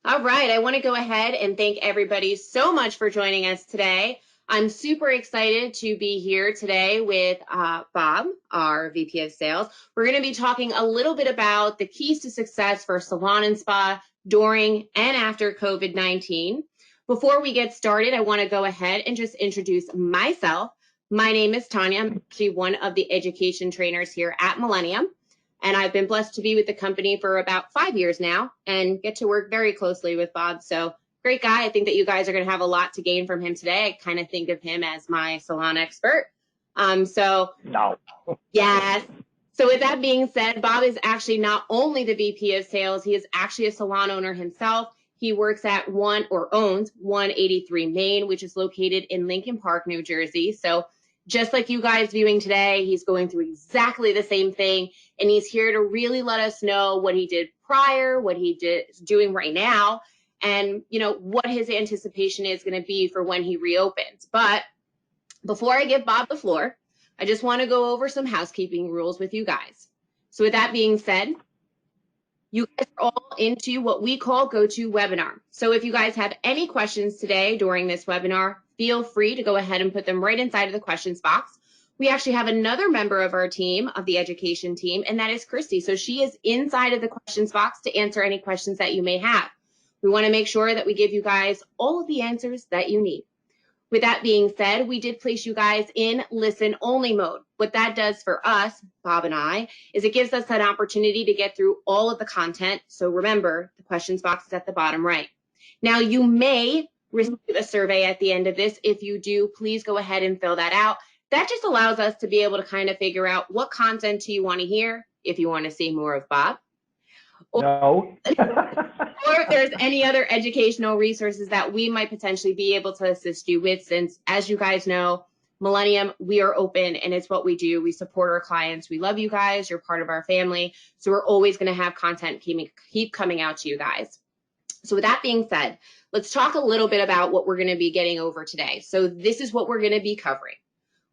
All right, I want to go ahead and thank everybody so much for joining us today. I'm super excited to be here today with Bob, our VP of Sales. We're going to be talking a little bit about the keys to success for Salon and Spa during and after COVID-19. Before we get started, I want to go ahead and just introduce myself. My name is Tanya. I'm actually one of the education trainers here at Millennium. And I've been blessed to be with the company for about 5 years now and get to work very closely with Bob. So great guy. I think that you guys are going to have a lot to gain from him today. I kind of think of him as my salon expert. No. Yes. So with that being said, Bob is actually not only the VP of sales, he is actually a salon owner himself. He works at owns 183 Main, which is located in Lincoln Park, New Jersey. So just like you guys viewing today, he's going through exactly the same thing. And he's here to really let us know what he did prior, what he is doing right now, and what his anticipation is going to be for when he reopens. But before I give Bob the floor, I just want to go over some housekeeping rules with you guys. So with that being said, you guys are all into what we call GoToWebinar. So if you guys have any questions today during this webinar, feel free to go ahead and put them right inside of the questions box. We actually have another member of our team, of the education team, and that is Christy. So she is inside of the questions box to answer any questions that you may have. We want to make sure that we give you guys all of the answers that you need. With that being said, we did place you guys in listen only mode. What that does for us, Bob and I, is it gives us an opportunity to get through all of the content. So remember, the questions box is at the bottom right. Now, you may receive a survey at the end of this. If you do, please go ahead and fill that out. That just allows us to be able to kind of figure out what content do you want to hear, if you want to see more of Bob. No. Or if there's any other educational resources that we might potentially be able to assist you with, since, as you guys know, Millennium, we are open and it's what we do. We support our clients. We love you guys. You're part of our family. So we're always going to have content keep coming out to you guys. So with that being said, let's talk a little bit about what we're going to be getting over today. So this is what we're going to be covering.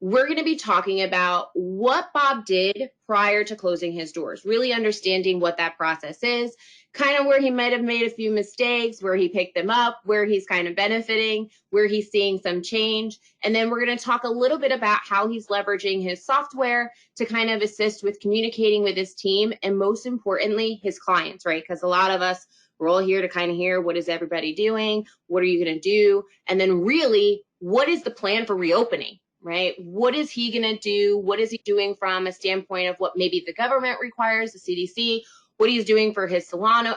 We're going to be talking about what Bob did prior to closing his doors, really understanding what that process is, kind of where he might have made a few mistakes, where he picked them up, where he's kind of benefiting, where he's seeing some change. And then we're going to talk a little bit about how he's leveraging his software to kind of assist with communicating with his team and, most importantly, his clients, right? Because a lot of us, we're all here to kind of hear, what is everybody doing? What are you going to do? And then really, what is the plan for reopening? Right? What is he going to do? What is he doing from a standpoint of what maybe the government requires, the CDC, what he's doing for his salon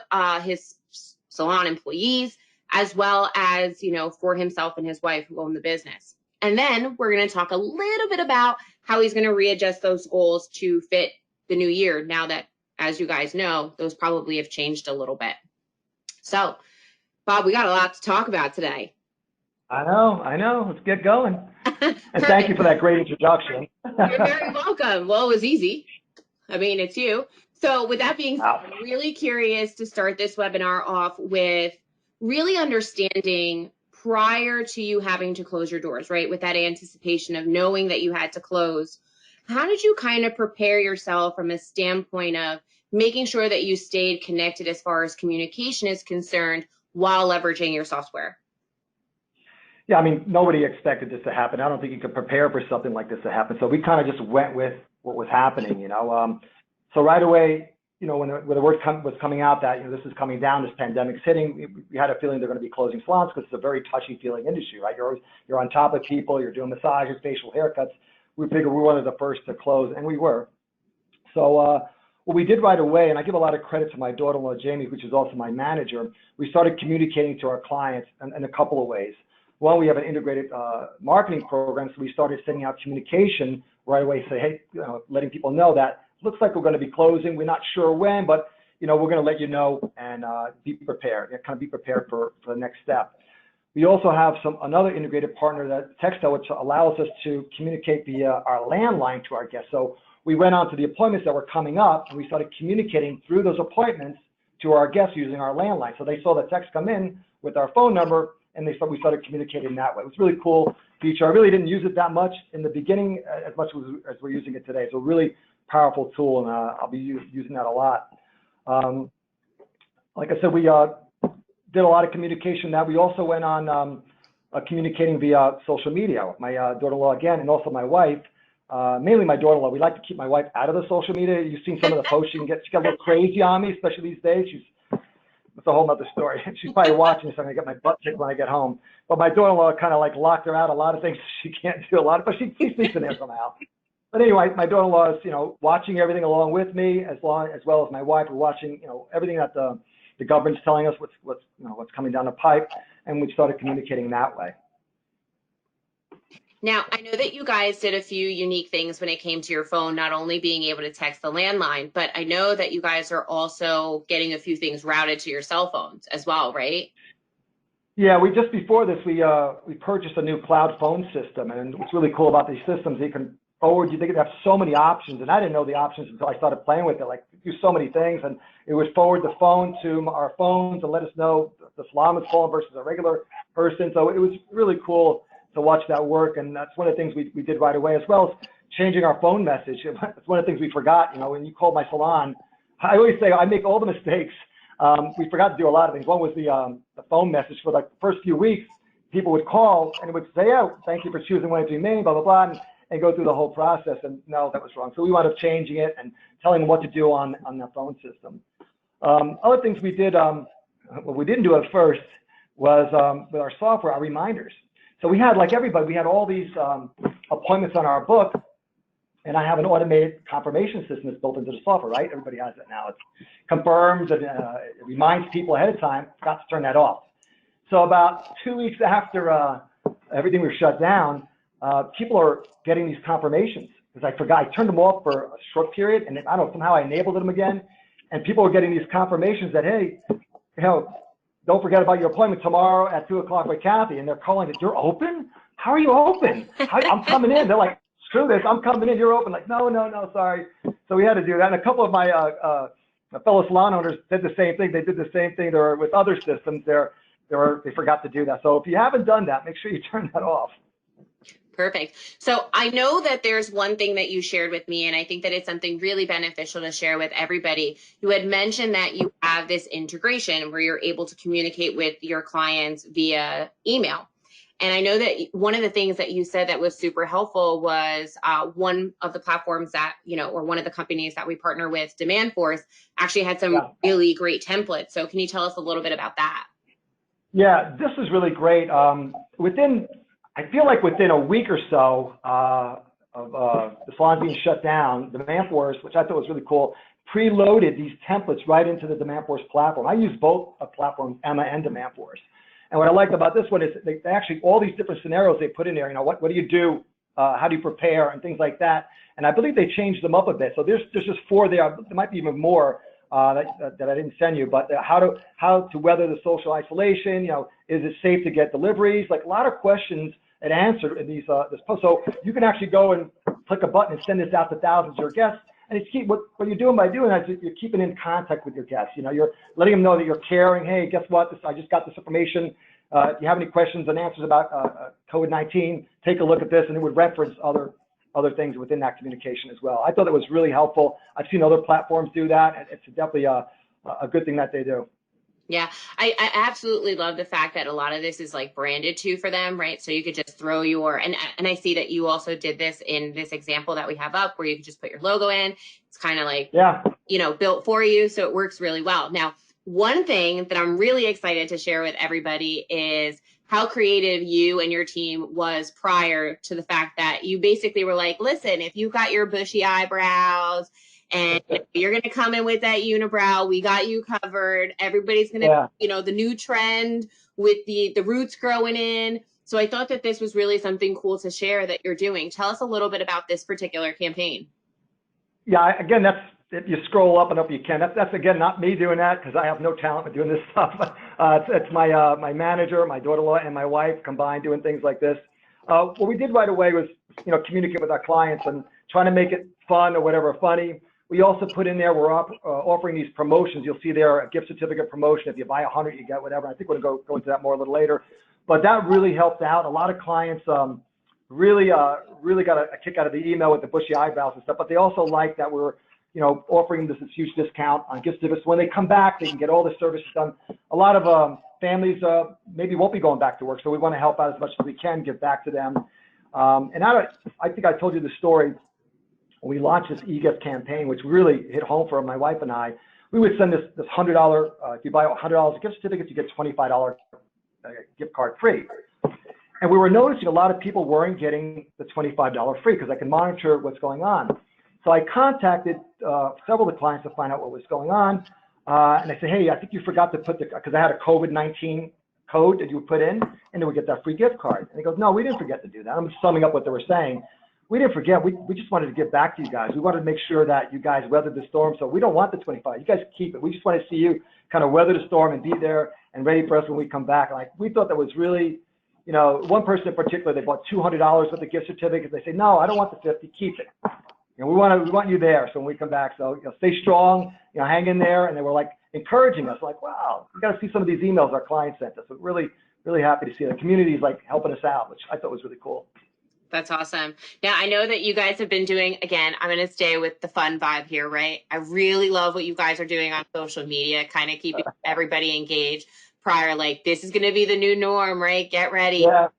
employees, as well as, for himself and his wife who own the business. And then we're going to talk a little bit about how he's going to readjust those goals to fit the new year. Now that, as you guys know, those probably have changed a little bit. So, Bob, we got a lot to talk about today. I know. Let's get going. And thank you for that great introduction. You're very welcome. Well, it was easy. I mean, it's you. So with that being said, I'm really curious to start this webinar off with really understanding prior to you having to close your doors, right? With that anticipation of knowing that you had to close, how did you kind of prepare yourself from a standpoint of making sure that you stayed connected as far as communication is concerned while leveraging your software? Yeah, I mean, nobody expected this to happen. I don't think you could prepare for something like this to happen. So we kind of just went with what was happening, So right away, when the word was coming out that, this is coming down, this pandemic's hitting, we had a feeling they're going to be closing salons because it's a very touchy-feeling industry, right? You're on top of people, you're doing massages, facial haircuts. We figured we were one of the first to close, and we were. So what we did right away, and I give a lot of credit to my daughter-in-law, Jamie, which is also my manager, we started communicating to our clients in a couple of ways. One, we have an integrated marketing program, so we started sending out communication right away, say, hey, letting people know that looks like we're going to be closing. We're not sure when, but we're going to let you know and be prepared. Kind of be prepared for the next step. We also have another integrated partner, that Texto, which allows us to communicate via our landline to our guests. So we went on to the appointments that were coming up, and we started communicating through those appointments to our guests using our landline. So they saw the text come in with our phone number, and we started communicating that way. It was really cool feature. I really didn't use it that much in the beginning, as much as we're using it today. So really powerful tool, and I'll be using that a lot. Like I said, we did a lot of communication. That we also went on communicating via social media. My daughter-in-law again, and also my wife. Mainly my daughter-in-law. We like to keep my wife out of the social media. You've seen some of the posts. She got a little crazy on me, especially these days. It's a whole nother story. She's probably watching this. I'm gonna get my butt kicked when I get home. But my daughter-in-law kind of like locked her out a lot of things. She can't do a lot of, but she sleeps in there somehow. But anyway, my daughter-in-law is, watching everything along with me, as well as my wife. We're watching, everything that the government's telling us, what's coming down the pipe, and we started communicating that way. Now, I know that you guys did a few unique things when it came to your phone, not only being able to text the landline, but I know that you guys are also getting a few things routed to your cell phones as well, right? Yeah, just before this, we purchased a new cloud phone system, and what's really cool about these systems, they can forward, they could have so many options, and I didn't know the options until I started playing with it, like do so many things, and it would forward the phone to our phones and let us know the salon was calling versus a regular person, so it was really cool to watch that work, and that's one of the things we did right away, as well as changing our phone message. It's one of the things we forgot, when you called my salon. I always say I make all the mistakes. We forgot to do a lot of things. One was the phone message. For like the first few weeks, people would call and it would say, oh, thank you for choosing one to remain, blah, blah, blah, and go through the whole process, and no, that was wrong. So we wound up changing it and telling them what to do on the phone system. Other things we did, what we didn't do at first was with our software, our reminders. So we had, like everybody, we had all these appointments on our book, and I have an automated confirmation system that's built into the software, right? Everybody has it now. It confirms and it reminds people ahead of time. Forgot to turn that off. So about 2 weeks after everything was shut down, people are getting these confirmations because I forgot. I turned them off for a short period, and I don't know, somehow I enabled them again, and people are getting these confirmations that, hey, don't forget about your appointment tomorrow at 2 o'clock with Kathy, and they're calling it, you're open? How are you open? I'm coming in. They're like, screw this, I'm coming in, you're open. Like, no, sorry. So we had to do that. And a couple of my fellow salon owners did the same thing. They did the same thing. They were with other systems. They forgot to do that. So if you haven't done that, make sure you turn that off. Perfect. So I know that there's one thing that you shared with me, and I think that it's something really beneficial to share with everybody. You had mentioned that you have this integration where you're able to communicate with your clients via email. And I know that one of the things that you said that was super helpful was one of the platforms that, or one of the companies that we partner with, Demandforce, actually had some really great templates. So can you tell us a little bit about that? Yeah, this is really great. I feel like within a week or so of the salon being shut down, Demandforce, which I thought was really cool, preloaded these templates right into the Demandforce platform. I use both platforms, Emma and Demandforce. And what I liked about this one is they actually, all these different scenarios they put in there, what do you do? How do you prepare and things like that. And I believe they changed them up a bit. So there's just 4 there. There might be even more that I didn't send you, but how to weather the social isolation, is it safe to get deliveries? Like a lot of questions and answered in these this post. So you can actually go and click a button and send this out to thousands of your guests. And it's what you're doing by doing that is you're keeping in contact with your guests. You're letting them know that you're caring. Hey, guess what? I just got this information. If you have any questions and answers about COVID-19, take a look at this, and it would reference other things within that communication as well. I thought it was really helpful. I've seen other platforms do that, and it's definitely a good thing that they do. Yeah, I absolutely love the fact that a lot of this is like branded too for them, right? So you could just throw and I see that you also did this in this example that we have up where you could just put your logo in. It's kind of like, built for you. So it works really well. Now, one thing that I'm really excited to share with everybody is how creative you and your team was prior to the fact that you basically were like, listen, if you got your bushy eyebrows and you're going to come in with that unibrow, we got you covered. Everybody's going to, the new trend with the roots growing in. So I thought that this was really something cool to share that you're doing. Tell us a little bit about this particular campaign. Yeah, again, if you scroll up and up, you can. That's again, not me doing that because I have no talent with doing this stuff. It's my manager, my daughter-in-law, and my wife combined doing things like this. What we did right away was, communicate with our clients and trying to make it fun or whatever, funny. We also put in there, we're offering these promotions. You'll see there a gift certificate promotion. If you buy 100, you get whatever. I think we'll go into that more a little later. But that really helped out. A lot of clients really got a kick out of the email with the bushy eyebrows and stuff. But they also like that we're, offering this huge discount on gift certificates. When they come back, they can get all the services done. A lot of families maybe won't be going back to work. So we want to help out as much as we can, give back to them. And I think I told you the story when we launched this e-gift campaign, which really hit home for my wife and I. We would send this $100, if you buy $100 gift certificates, you get $25 gift card free. And we were noticing a lot of people weren't getting the $25 free because I can monitor what's going on. So I contacted several of the clients to find out what was going on. And I said, hey, I think you forgot to put because I had a COVID-19 code that you would put in, and then we get that free gift card. And he goes, no, we didn't forget to do that. I'm just summing up what they were saying. We didn't forget. We just wanted to give back to you guys. We wanted to make sure that you guys weathered the storm. So we don't want the 25. You guys keep it. We just want to see you kind of weather the storm and be there and ready for us when we come back. Like, we thought that was really, you know, one person in particular, they bought $200 worth of gift certificates. They say, no, I don't want the 50. Keep it. You know, we want you there. So when we come back, so, you know, stay strong, you know, hang in there. And they were like encouraging us, like, wow, we got to see some of these emails our clients sent us. So really, really happy to see the community is like helping us out, which I thought was really cool. That's awesome. Now, I know that you guys have been doing, again, I'm going to stay with the fun vibe here, right? I really love what you guys are doing on social media, kind of keeping everybody engaged prior, like, this is going to be the new norm, right? Get ready. Yeah.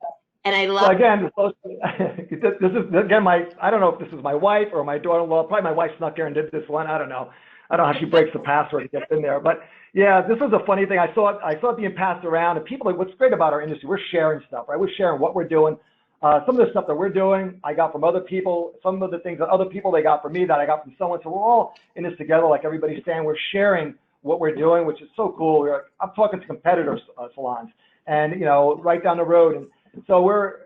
And I love. So again, this is again I don't know if this is my wife or my daughter-in-law. Probably my wife snuck here and did this one. I don't know. I don't know how she breaks the password to get in there. But yeah, this was a funny thing. I saw it being passed around, and people. What's great about our industry, we're sharing stuff, right? We're sharing what we're doing. Some of the stuff that we're doing, I got from other people. Some of the things that other people they got from me that I got from someone. So we're all in this together, like everybody's saying. We're sharing what we're doing, which is so cool. I'm talking to competitors salons, and you know, right down the road, and so we're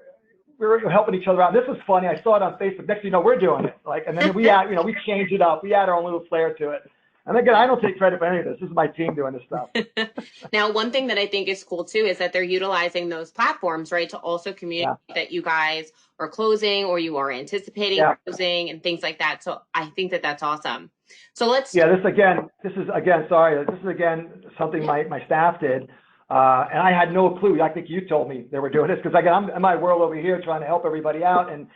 helping each other out. This was funny. I saw it on Facebook. Next thing you know, we're doing it. Like, and then we add, you know, we change it up. We add our own little flair to it. And again, I don't take credit for any of this. This is my team doing this stuff. Now, one thing that I think is cool too is that they're utilizing those platforms, right, to also communicate that you guys are closing or you are anticipating closing and things like that. So I think that that's awesome. So let's. Yeah, this is again something my staff did. And I had no clue. I think you told me they were doing this because again, I'm in my world over here trying to help everybody out. And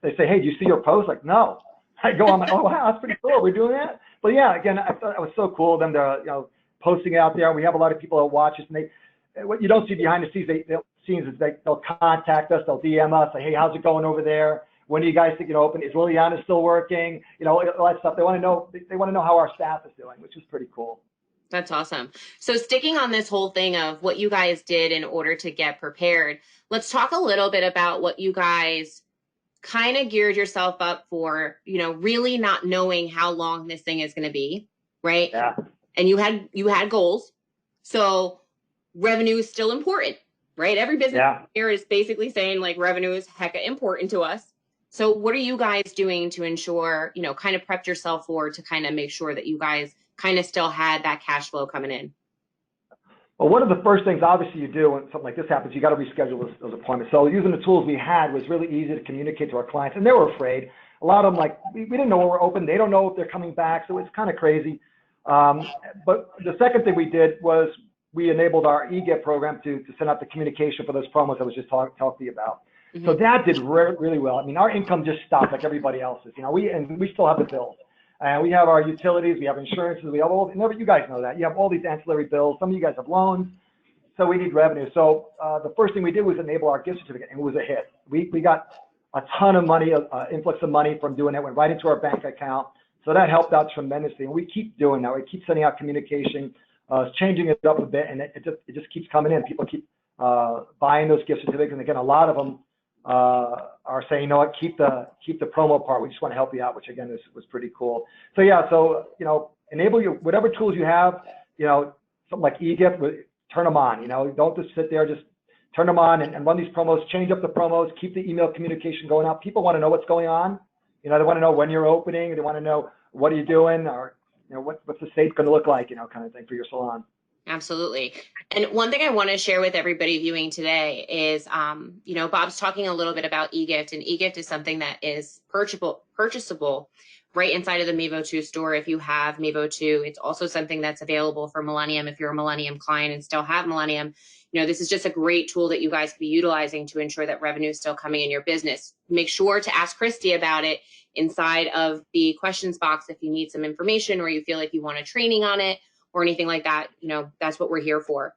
they say, hey, do you see your post? Like, no. I go, I'm like, oh, wow, that's pretty cool. We're doing that. But yeah, again, I thought it was so cool of them to, you know, posting it out there. We have a lot of people that watch us, and what you don't see behind the scenes, they'll contact us, they'll DM us, say, hey, how's it going over there? When do you guys think it open? Is Liliana still working? You know, all that stuff. They want to know how our staff is doing, which is pretty cool. That's awesome. So sticking on this whole thing of what you guys did in order to get prepared, let's talk a little bit about what you guys kind of geared yourself up for, you know, really not knowing how long this thing is going to be, right? Yeah. And you had goals. So revenue is still important, right? Every business here is basically saying like revenue is hecka important to us. So what are you guys doing to ensure, you know, kind of prepped yourself for to kind of make sure that you guys kind of still had that cash flow coming in? Well, one of the first things, obviously, you do when something like this happens, you got to reschedule those appointments. So using the tools we had was really easy to communicate to our clients, and they were afraid. A lot of them, like, we didn't know when we're open. They don't know if they're coming back, so it's kind of crazy. But the second thing we did was we enabled our e-gift program to send out the communication for those promos I was just talking to you about. Mm-hmm. So that did really well. I mean, our income just stopped like everybody else's. You know, we still have the bills. And we have our utilities, we have insurances, we have all, you guys know that. You have all these ancillary bills. Some of you guys have loans, so we need revenue. So the first thing we did was enable our gift certificate, and it was a hit. We got a ton of money, influx of money from doing it, went right into our bank account. So that helped out tremendously. And we keep doing that. We keep sending out communication, changing it up a bit, and it just keeps coming in. People keep buying those gift certificates. And again, a lot of them are saying, you know what, keep the promo part. We just want to help you out, which again was pretty cool. So yeah, so you know, enable your whatever tools you have. You know, something like e-gift, turn them on. You know, don't just sit there, just turn them on and run these promos. Change up the promos. Keep the email communication going out. People want to know what's going on. You know, they want to know when you're opening. They want to know what are you doing, or you know, what's the state going to look like, you know, kind of thing for your salon. Absolutely. And one thing I want to share with everybody viewing today is, you know, Bob's talking a little bit about e-gift, and e-gift is something that is purchasable right inside of the Meevo 2 store. If you have Meevo 2, it's also something that's available for Millennium. If you're a Millennium client and still have Millennium, you know, this is just a great tool that you guys could be utilizing to ensure that revenue is still coming in your business. Make sure to ask Christy about it inside of the questions box if you need some information or you feel like you want a training on it or anything like that. You know, that's what we're here for.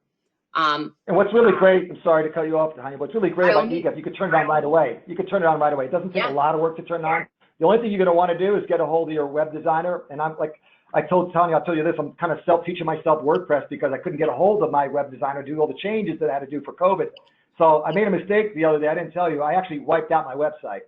And what's really great, I'm sorry to cut you off, Tanya, what's really great about eGift, you could turn it on right away. You could turn it on right away. It doesn't take a lot of work to turn it on. The only thing you're going to want to do is get a hold of your web designer. And I'm like, I told Tanya, I'll tell you this, I'm kind of teaching myself WordPress because I couldn't get a hold of my web designer to do all the changes that I had to do for COVID. So I made a mistake the other day. I didn't tell you. I actually wiped out my website.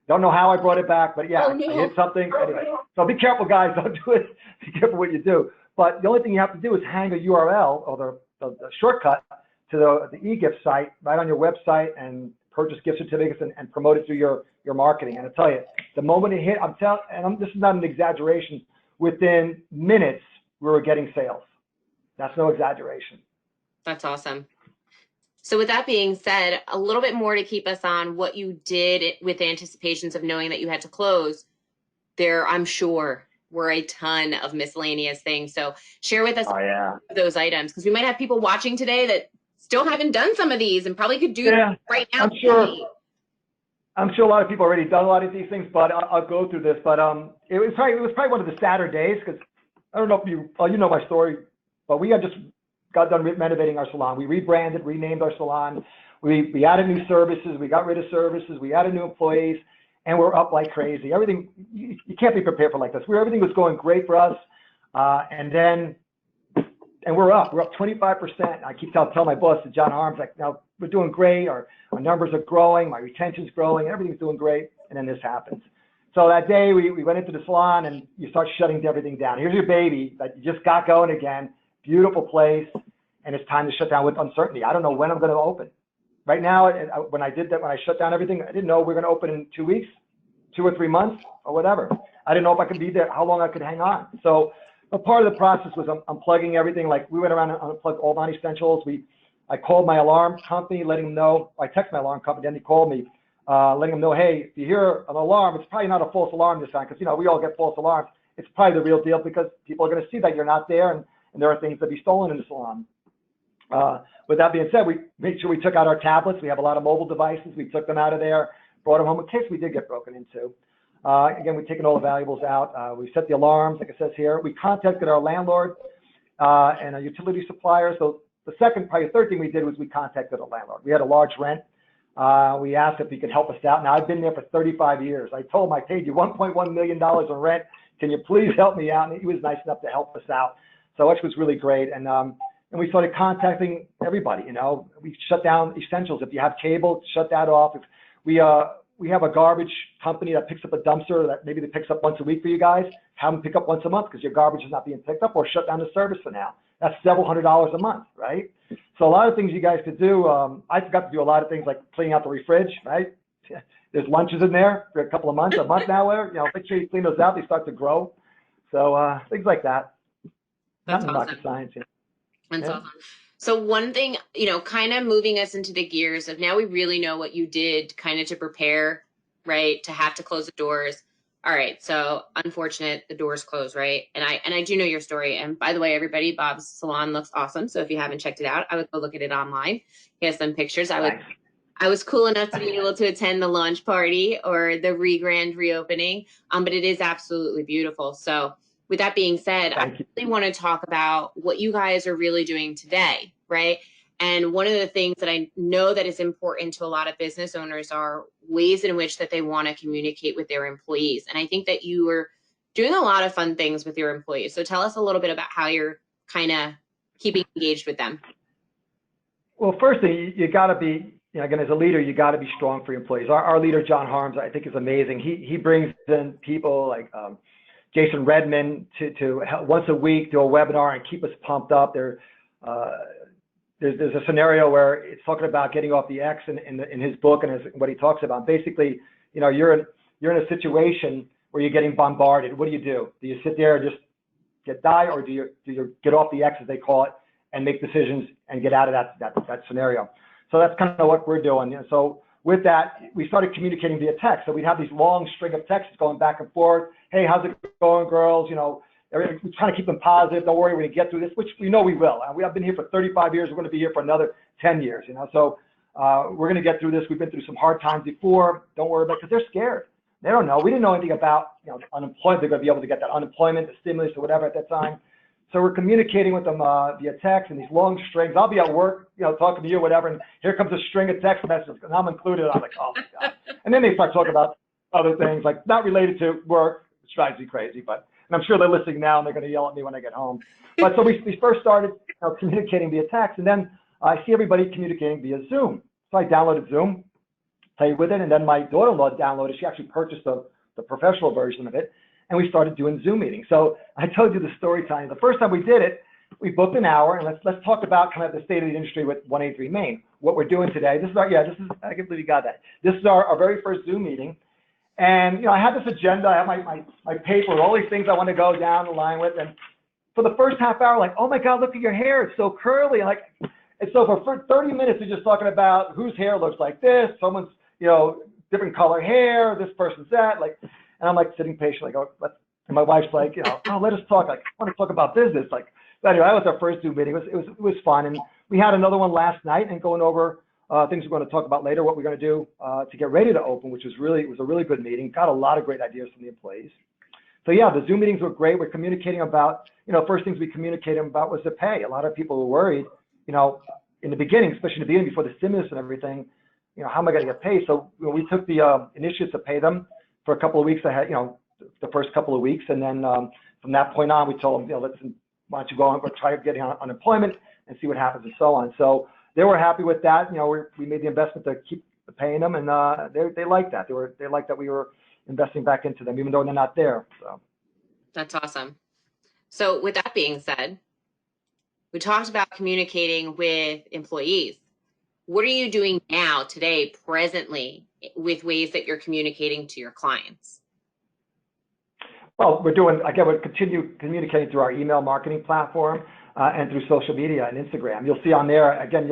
Don't know how I brought it back, but yeah, I hit something. Anyway, so be careful, guys. Don't do it. Be careful what you do. But the only thing you have to do is hang a URL or the shortcut to the eGift site right on your website and purchase gift certificates and promote it through your marketing. And I tell you, the moment it hit, this is not an exaggeration, within minutes, we were getting sales. That's no exaggeration. That's awesome. So with that being said, a little bit more to keep us on what you did with anticipations of knowing that you had to close. There, I'm sure, were a ton of miscellaneous things. So share with us those items, because we might have people watching today that still haven't done some of these and probably could do them right now. I'm sure a lot of people already done a lot of these things, but I'll go through this. But it was probably one of the sadder days, because I don't know if you know my story, but we had just got done renovating our salon. We rebranded, renamed our salon. We added new services. We got rid of services. We added new employees, and we're up like crazy. Everything, you can't be prepared for like this. Everything was going great for us, and we're up 25%. I keep telling my boss, John Harms, like, now we're doing great. Our numbers are growing. My retention's growing. Everything's doing great. And then this happens. So that day we went into the salon and you start shutting everything down. Here's your baby that you just got going again. Beautiful place. And it's time to shut down with uncertainty. I don't know when I'm going to open. Right now, when I shut down everything, I didn't know we were going to open in 2 weeks, 2 or 3 months, or whatever. I didn't know if I could be there, how long I could hang on. So, but part of the process was unplugging everything. Like, we went around and unplugged all non-essentials. I called my alarm company, letting them know. I texted my alarm company, then they called me, letting them know, hey, if you hear an alarm, it's probably not a false alarm this time, because, we all get false alarms. It's probably the real deal, because people are going to see that you're not there, and there are things that be stolen in the salon. With that being said, we made sure we took out our tablets. We have a lot of mobile devices. We took them out of there, brought them home in case we did get broken into. Again, we've taken all the valuables out. We set the alarms, like it says here. We contacted our landlord and our utility supplier. So the third thing we did was we contacted a landlord. We had a large rent. We asked if he could help us out. Now, I've been there for 35 years. I told him, I paid you $1.1 million in rent. Can you please help me out? And he was nice enough to help us out. So which was really great. And we started contacting everybody. We shut down essentials. If you have cable, shut that off. If we have a garbage company that picks up a dumpster that maybe they picks up once a week for you guys. Have them pick up once a month because your garbage is not being picked up, or shut down the service for now. That's several $100s a month, right? So a lot of things you guys could do. I forgot to do a lot of things like cleaning out the fridge, right? There's lunches in there for a couple of months, a month now. Make sure you clean those out. They start to grow. So things like that. That's not awesome. rocket science. That's awesome. So one thing, kind of moving us into the gears of now we really know what you did kind of to prepare, right, to have to close the doors. All right, so unfortunate, the doors closed, right? And I do know your story. And by the way, everybody, Bob's salon looks awesome. So if you haven't checked it out, I would go look at it online. He has some pictures. I was cool enough to be able to attend the launch party or the grand reopening, but it is absolutely beautiful. So with that being said, I really want to talk about what you guys are really doing today, right? And one of the things that I know that is important to a lot of business owners are ways in which that they want to communicate with their employees. And I think that you are doing a lot of fun things with your employees. So tell us a little bit about how you're kind of keeping engaged with them. Well, first thing, you got to be, again, as a leader, you got to be strong for your employees. Our leader, John Harms, I think is amazing. He brings in people like Jason Redman to help once a week do a webinar and keep us pumped up. There's a scenario where it's talking about getting off the X in his book and what he talks about. Basically, you're in a situation where you're getting bombarded. What do? Do you sit there and just die, or do you get off the X, as they call it, and make decisions and get out of that scenario? So that's kind of what we're doing. So with that, we started communicating via text. So we'd have these long string of texts going back and forth. Hey, how's it going, girls? We're trying to keep them positive. Don't worry, we're going to get through this, which we know we will. I've been here for 35 years. We're going to be here for another 10 years, So we're going to get through this. We've been through some hard times before. Don't worry about it, because they're scared. They don't know. We didn't know anything about unemployment. They're going to be able to get that unemployment, the stimulus, or whatever at that time. So we're communicating with them via text and these long strings. I'll be at work, talking to you, whatever, and here comes a string of text messages, and I'm included. I'm like, oh my God. And then they start talking about other things, like not related to work, which drives me crazy, and I'm sure they're listening now and they're going to yell at me when I get home. But so we first started communicating via text, and then I see everybody communicating via Zoom. So I downloaded Zoom, played with it, and then my daughter-in-law downloaded. She actually purchased the professional version of it, and we started doing Zoom meetings. So I told you the story, Tanya. The first time we did it, we booked an hour, and let's talk about kind of the state of the industry with 183 Main. What we're doing today. This is I can't believe you got that. This is our very first Zoom meeting, and I had this agenda. I have my paper with all these things I want to go down the line with, and for the first half hour, like, oh my God, look at your hair, it's so curly, and so for 30 minutes, we're just talking about whose hair looks like this, someone's different color hair, this person's that, and I'm sitting patiently, and my wife's like, oh, let us talk. I want to talk about business. But anyway, that was our first Zoom meeting. It was fun, and we had another one last night, and going over things we're going to talk about later, what we're going to do to get ready to open, which was a really good meeting. Got a lot of great ideas from the employees. So yeah, the Zoom meetings were great. We're communicating about, first things we communicated about was the pay. A lot of people were worried, in the beginning, especially in the beginning before the stimulus and everything, how am I going to get paid? So we took the initiative to pay them for a couple of weeks ahead, the first couple of weeks. And then from that point on, we told them, why don't you go try getting unemployment and see what happens and so on. So they were happy with that. We made the investment to keep paying them, and they liked that. They liked that we were investing back into them, even though they're not there. So that's awesome. So with that being said, we talked about communicating with employees. What are you doing now, today, presently, with ways that you're communicating to your clients? Well, we're continue communicating through our email marketing platform and through social media and Instagram. You'll see on there, again,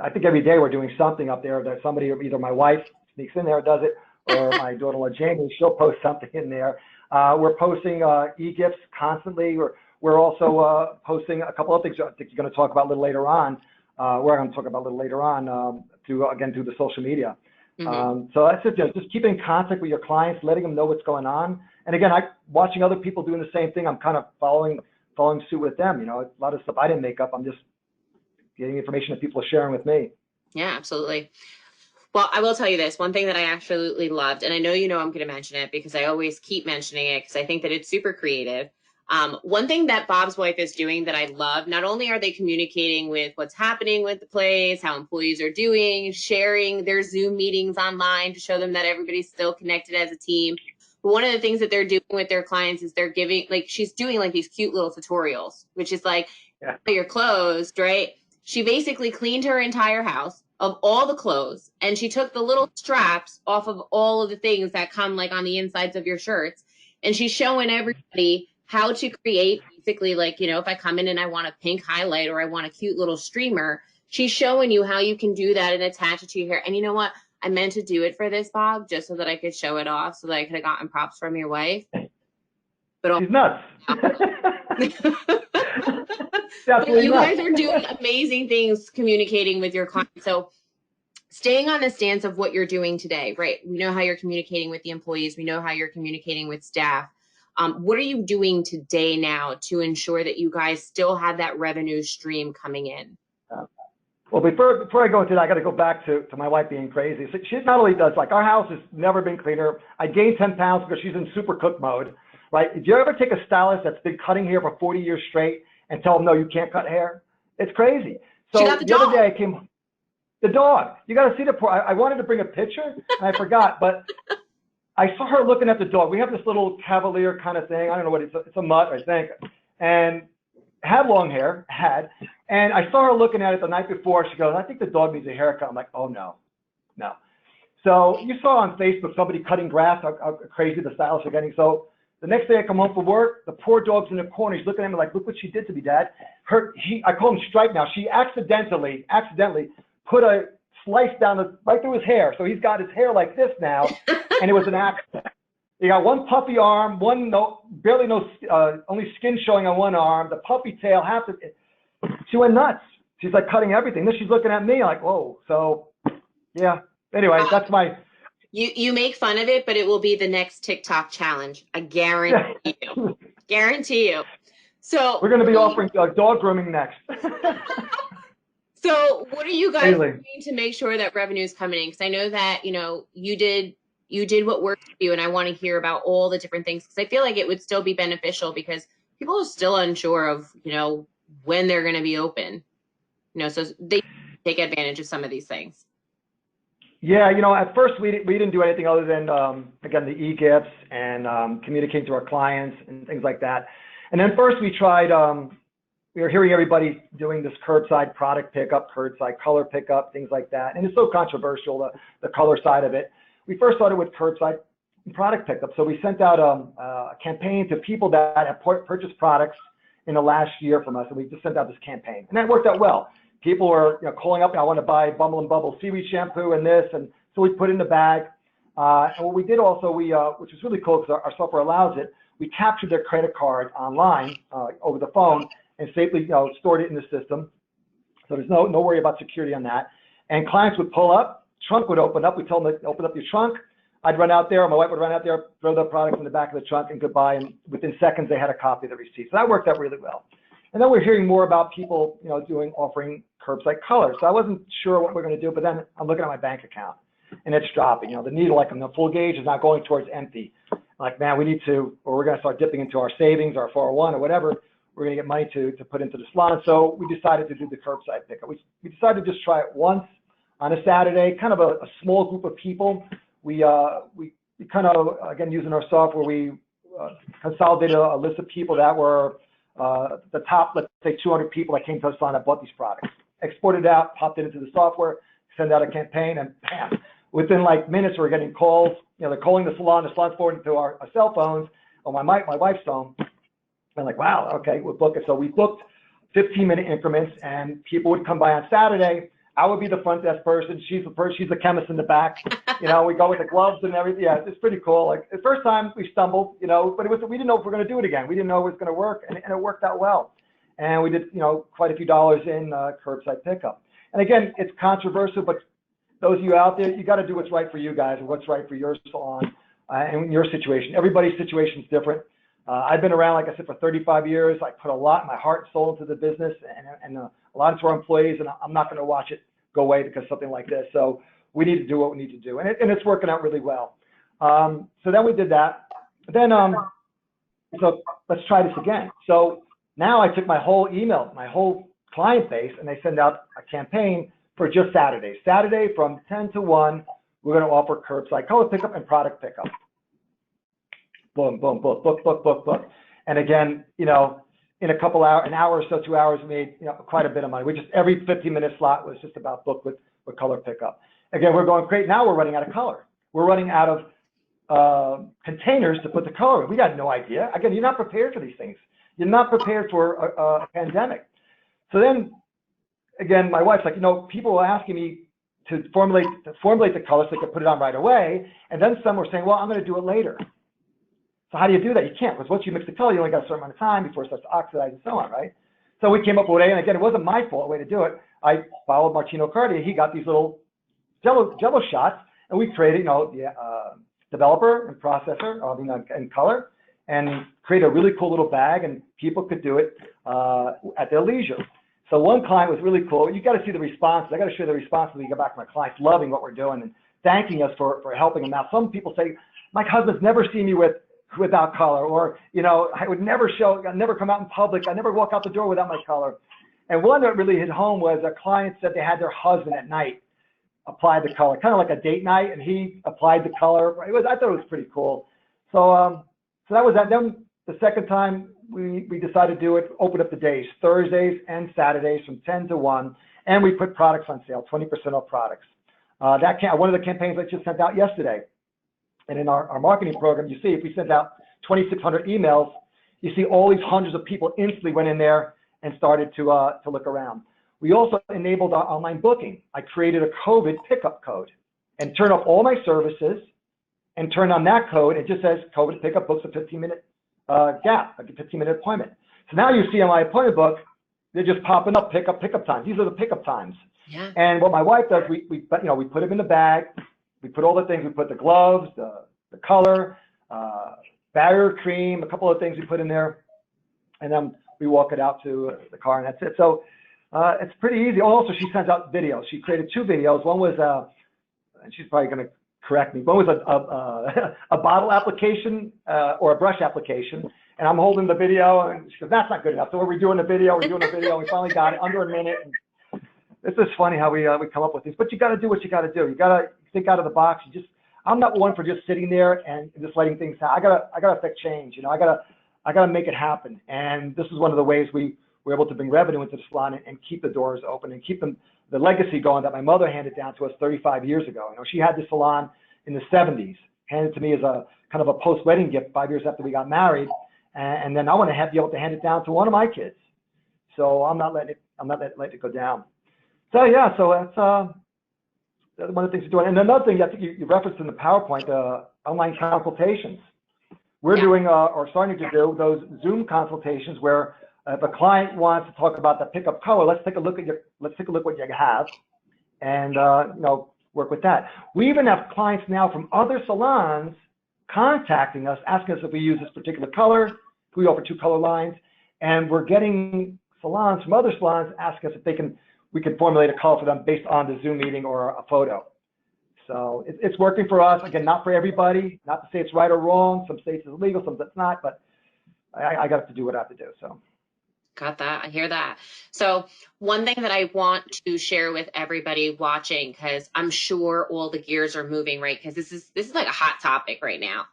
I think every day we're doing something up there that somebody, either my wife sneaks in there and does it, or my daughter-in-law Jamie, she'll post something in there. We're posting e-gifts constantly. We're also posting a couple of things I think you're going to talk about a little later on. We're going to talk about a little later on through the social media. Mm-hmm. So that's it. Just keeping in contact with your clients, letting them know what's going on. And again, watching other people doing the same thing, I'm kind of following suit with them. A lot of stuff I didn't make up. I'm just getting information that people are sharing with me. Yeah, absolutely. Well, I will tell you this, one thing that I absolutely loved, and I know I'm going to mention it because I always keep mentioning it because I think that it's super creative. One thing that Bob's wife is doing that I love, not only are they communicating with what's happening with the place, how employees are doing, sharing their Zoom meetings online to show them that everybody's still connected as a team. But one of the things that they're doing with their clients is they're giving, she's doing these cute little tutorials, which is your clothes, right? She basically cleaned her entire house of all the clothes, and she took the little straps off of all of the things that come on the insides of your shirts, and she's showing everybody how to create basically if I come in and I want a pink highlight or I want a cute little streamer, she's showing you how you can do that and attach it to your hair. And you know what? I meant to do it for this, Bob, just so that I could show it off, so that I could have gotten props from your wife. But she's nuts. But you guys are doing amazing things communicating with your clients. So staying on the stance of what you're doing today, right? We know how you're communicating with the employees. We know how you're communicating with staff. What are you doing today now to ensure that you guys still have that revenue stream coming in? Well, before I go into that, I got to go back to my wife being crazy. So she not only does, our house has never been cleaner. I gained 10 pounds because she's in super cook mode, right? Did you ever take a stylist that's been cutting hair for 40 years straight and tell them, no, you can't cut hair? It's crazy. So the other day I came, the dog, you got to see the poor, I wanted to bring a picture and I forgot, but I saw her looking at the dog. We have this little Cavalier kind of thing. I don't know what it's a mutt, I think. And had long hair, and I saw her looking at it the night before. She goes, I think the dog needs a haircut. I'm like, oh, no. So you saw on Facebook somebody cutting grass, how crazy the stylists are getting. So the next day I come home from work, the poor dog's in the corner. He's looking at me like, look what she did to me, Dad. I call him Stripe now. She accidentally put a slice down right through his hair. So he's got his hair like this now, and it was an accident. You got one puffy arm, only skin showing on one arm, the puffy tail, she went nuts. She's cutting everything. Then she's looking at me like, whoa. So, yeah. Anyway, that's my. You make fun of it, but it will be the next TikTok challenge. I guarantee you. Guarantee you. So we're going to be offering dog grooming next. So what are you guys Really? doing to make sure that revenue is coming in? Because I know that, you did what worked for you, and I want to hear about all the different things, because I feel like it would still be beneficial because people are still unsure of, when they're going to be open, so they take advantage of some of these things. Yeah, at first we didn't do anything other than, again, the e-gifts and communicating to our clients and things like that. And then first we tried, we were hearing everybody doing this curbside product pickup, curbside color pickup, things like that. And it's so controversial, the color side of it. We first started with curbside product pickup. So we sent out a campaign to people that have purchased products in the last year from us. And we just sent out this campaign. And that worked out well. People were calling up, I want to buy Bumble and Bubble seaweed shampoo and this. And so we put it in the bag. And what we did also, which was really cool because our software allows it, we captured their credit card online over the phone and safely stored it in the system. So there's no worry about security on that. And clients would pull up, trunk would open up. We told them to open up your trunk. I'd run out there, or my wife would run out there, throw the products in the back of the trunk and goodbye. And within seconds, they had a copy of the receipt. So that worked out really well. And then we're hearing more about people, offering curbside color. So I wasn't sure what we're going to do, but then I'm looking at my bank account and it's dropping. The needle, like in the full gauge, is not going towards empty. Like, man, we need to, or we're going to start dipping into our savings, our 401 or whatever. We're going to get money to put into the salon. So we decided to do the curbside pickup. We decided to just try it once on a Saturday, kind of a small group of people. We kind of, again, using our software, we consolidated a list of people that were the top, let's say 200 people that came to the salon that bought these products. Exported it out, popped it into the software, send out a campaign, and bam. Within like minutes, we're getting calls. They're calling the salon's forwarding to our cell phones, or my wife's phone. I'm like, wow, okay, we'll book it. So we booked 15-minute increments, and people would come by on Saturday. I would be the front desk person. She's the chemist in the back. We go with the gloves and everything. Yeah, it's pretty cool. Like the first time we stumbled, but we didn't know if we were going to do it again. We didn't know it was going to work, and it worked out well. And we did, quite a few dollars in curbside pickup. And again, it's controversial, but those of you out there, you got to do what's right for you guys and what's right for your salon and your situation. Everybody's situation is different. I've been around, like I said, for 35 years. I put a lot of my heart and soul into the business and a lot into our employees, and I'm not going to watch it go away because of something like this. So we need to do what we need to do, and it's working out really well. So then we did that. Then, so let's try this again. So now I took my whole email, my whole client base, and I send out a campaign for just Saturday. Saturday from 10 to 1, we're going to offer curbside color pickup and product pickup. Boom, boom, book, book, book, book, book. And again, in a couple hours, an hour or so, 2 hours, we made quite a bit of money. We just, every 15-minute slot was just about booked with color pickup. Again, we're going great. Now we're running out of color. We're running out of containers to put the color in. We got no idea. Again, you're not prepared for these things. You're not prepared for a pandemic. So then, again, my wife's like, people were asking me to formulate the color so they could put it on right away. And then some were saying, well, I'm going to do it later. So how do you do that? You can't, because once you mix the color, you only got a certain amount of time before it starts to oxidize and so on, right? So we came up with a way, and again, it wasn't my fault, a way to do it. I followed Martino Cardia. He got these little jello shots, and we created, the developer and processor, and color, and created a really cool little bag, and people could do it at their leisure. So one client was really cool. You got to see the responses. I got to share the responses when we get back to my clients, loving what we're doing and thanking us for helping them out. Some people say, my husband's never seen me without color, or I would never come out in public. I never walk out the door without my color. And one that really hit home was a client said they had their husband at night apply the color, kind of like a date night, and he applied the color. I thought it was pretty cool. So that was that. Then the second time we decided to do it, open up the days, Thursdays and Saturdays from 10 to 1, and we put products on sale, 20% off products. One of the campaigns I just sent out yesterday. And in our marketing program, you see, if we sent out 2,600 emails, you see all these hundreds of people instantly went in there and started to look around. We also enabled our online booking. I created a COVID pickup code and turned off all my services and turned on that code. It just says COVID pickup books a 15-minute gap, like a 15-minute appointment. So now you see on my appointment book, they're just popping up pickup times. These are the pickup times. Yeah. And what my wife does, we put them in the bag. We put all the things. We put the gloves, the color, barrier cream, a couple of things we put in there. And then we walk it out to the car, and that's it. So it's pretty easy. Also, she sends out videos. She created 2 videos. One was, and she's probably going to correct me, one was a bottle application or a brush application, and I'm holding the video, and she goes, that's not good enough. So we're redoing the video, we finally got it under a minute. And it's just funny how we come up with things, but you got to do what you got to do. You got to think out of the box. I'm not one for just sitting there and just letting things happen. I gotta affect change. I gotta make it happen. And this is one of the ways we were able to bring revenue into the salon and keep the doors open and keep the legacy going that my mother handed down to us 35 years ago. She had the salon in the 70s, handed to me as a kind of a post-wedding gift 5 years after we got married, and then I want to be able to hand it down to one of my kids. So I'm not letting it go down. So yeah, so that's one of the things we're doing. And another thing, I think you referenced in the PowerPoint, online consultations. We're doing or starting to do those Zoom consultations where if a client wants to talk about the pickup color, let's take a look what you have, and work with that. We even have clients now from other salons contacting us, asking us if we use this particular color. We offer 2 color lines, and we're getting salons from other salons asking us if we can formulate a color for them based on the Zoom meeting or a photo. So it's working for us. Again, not for everybody. Not to say it's right or wrong. Some states it's legal, some it's not. But I got to do what I have to do. So. Got that. I hear that. So one thing that I want to share with everybody watching, because I'm sure all the gears are moving, right? Because this is like a hot topic right now.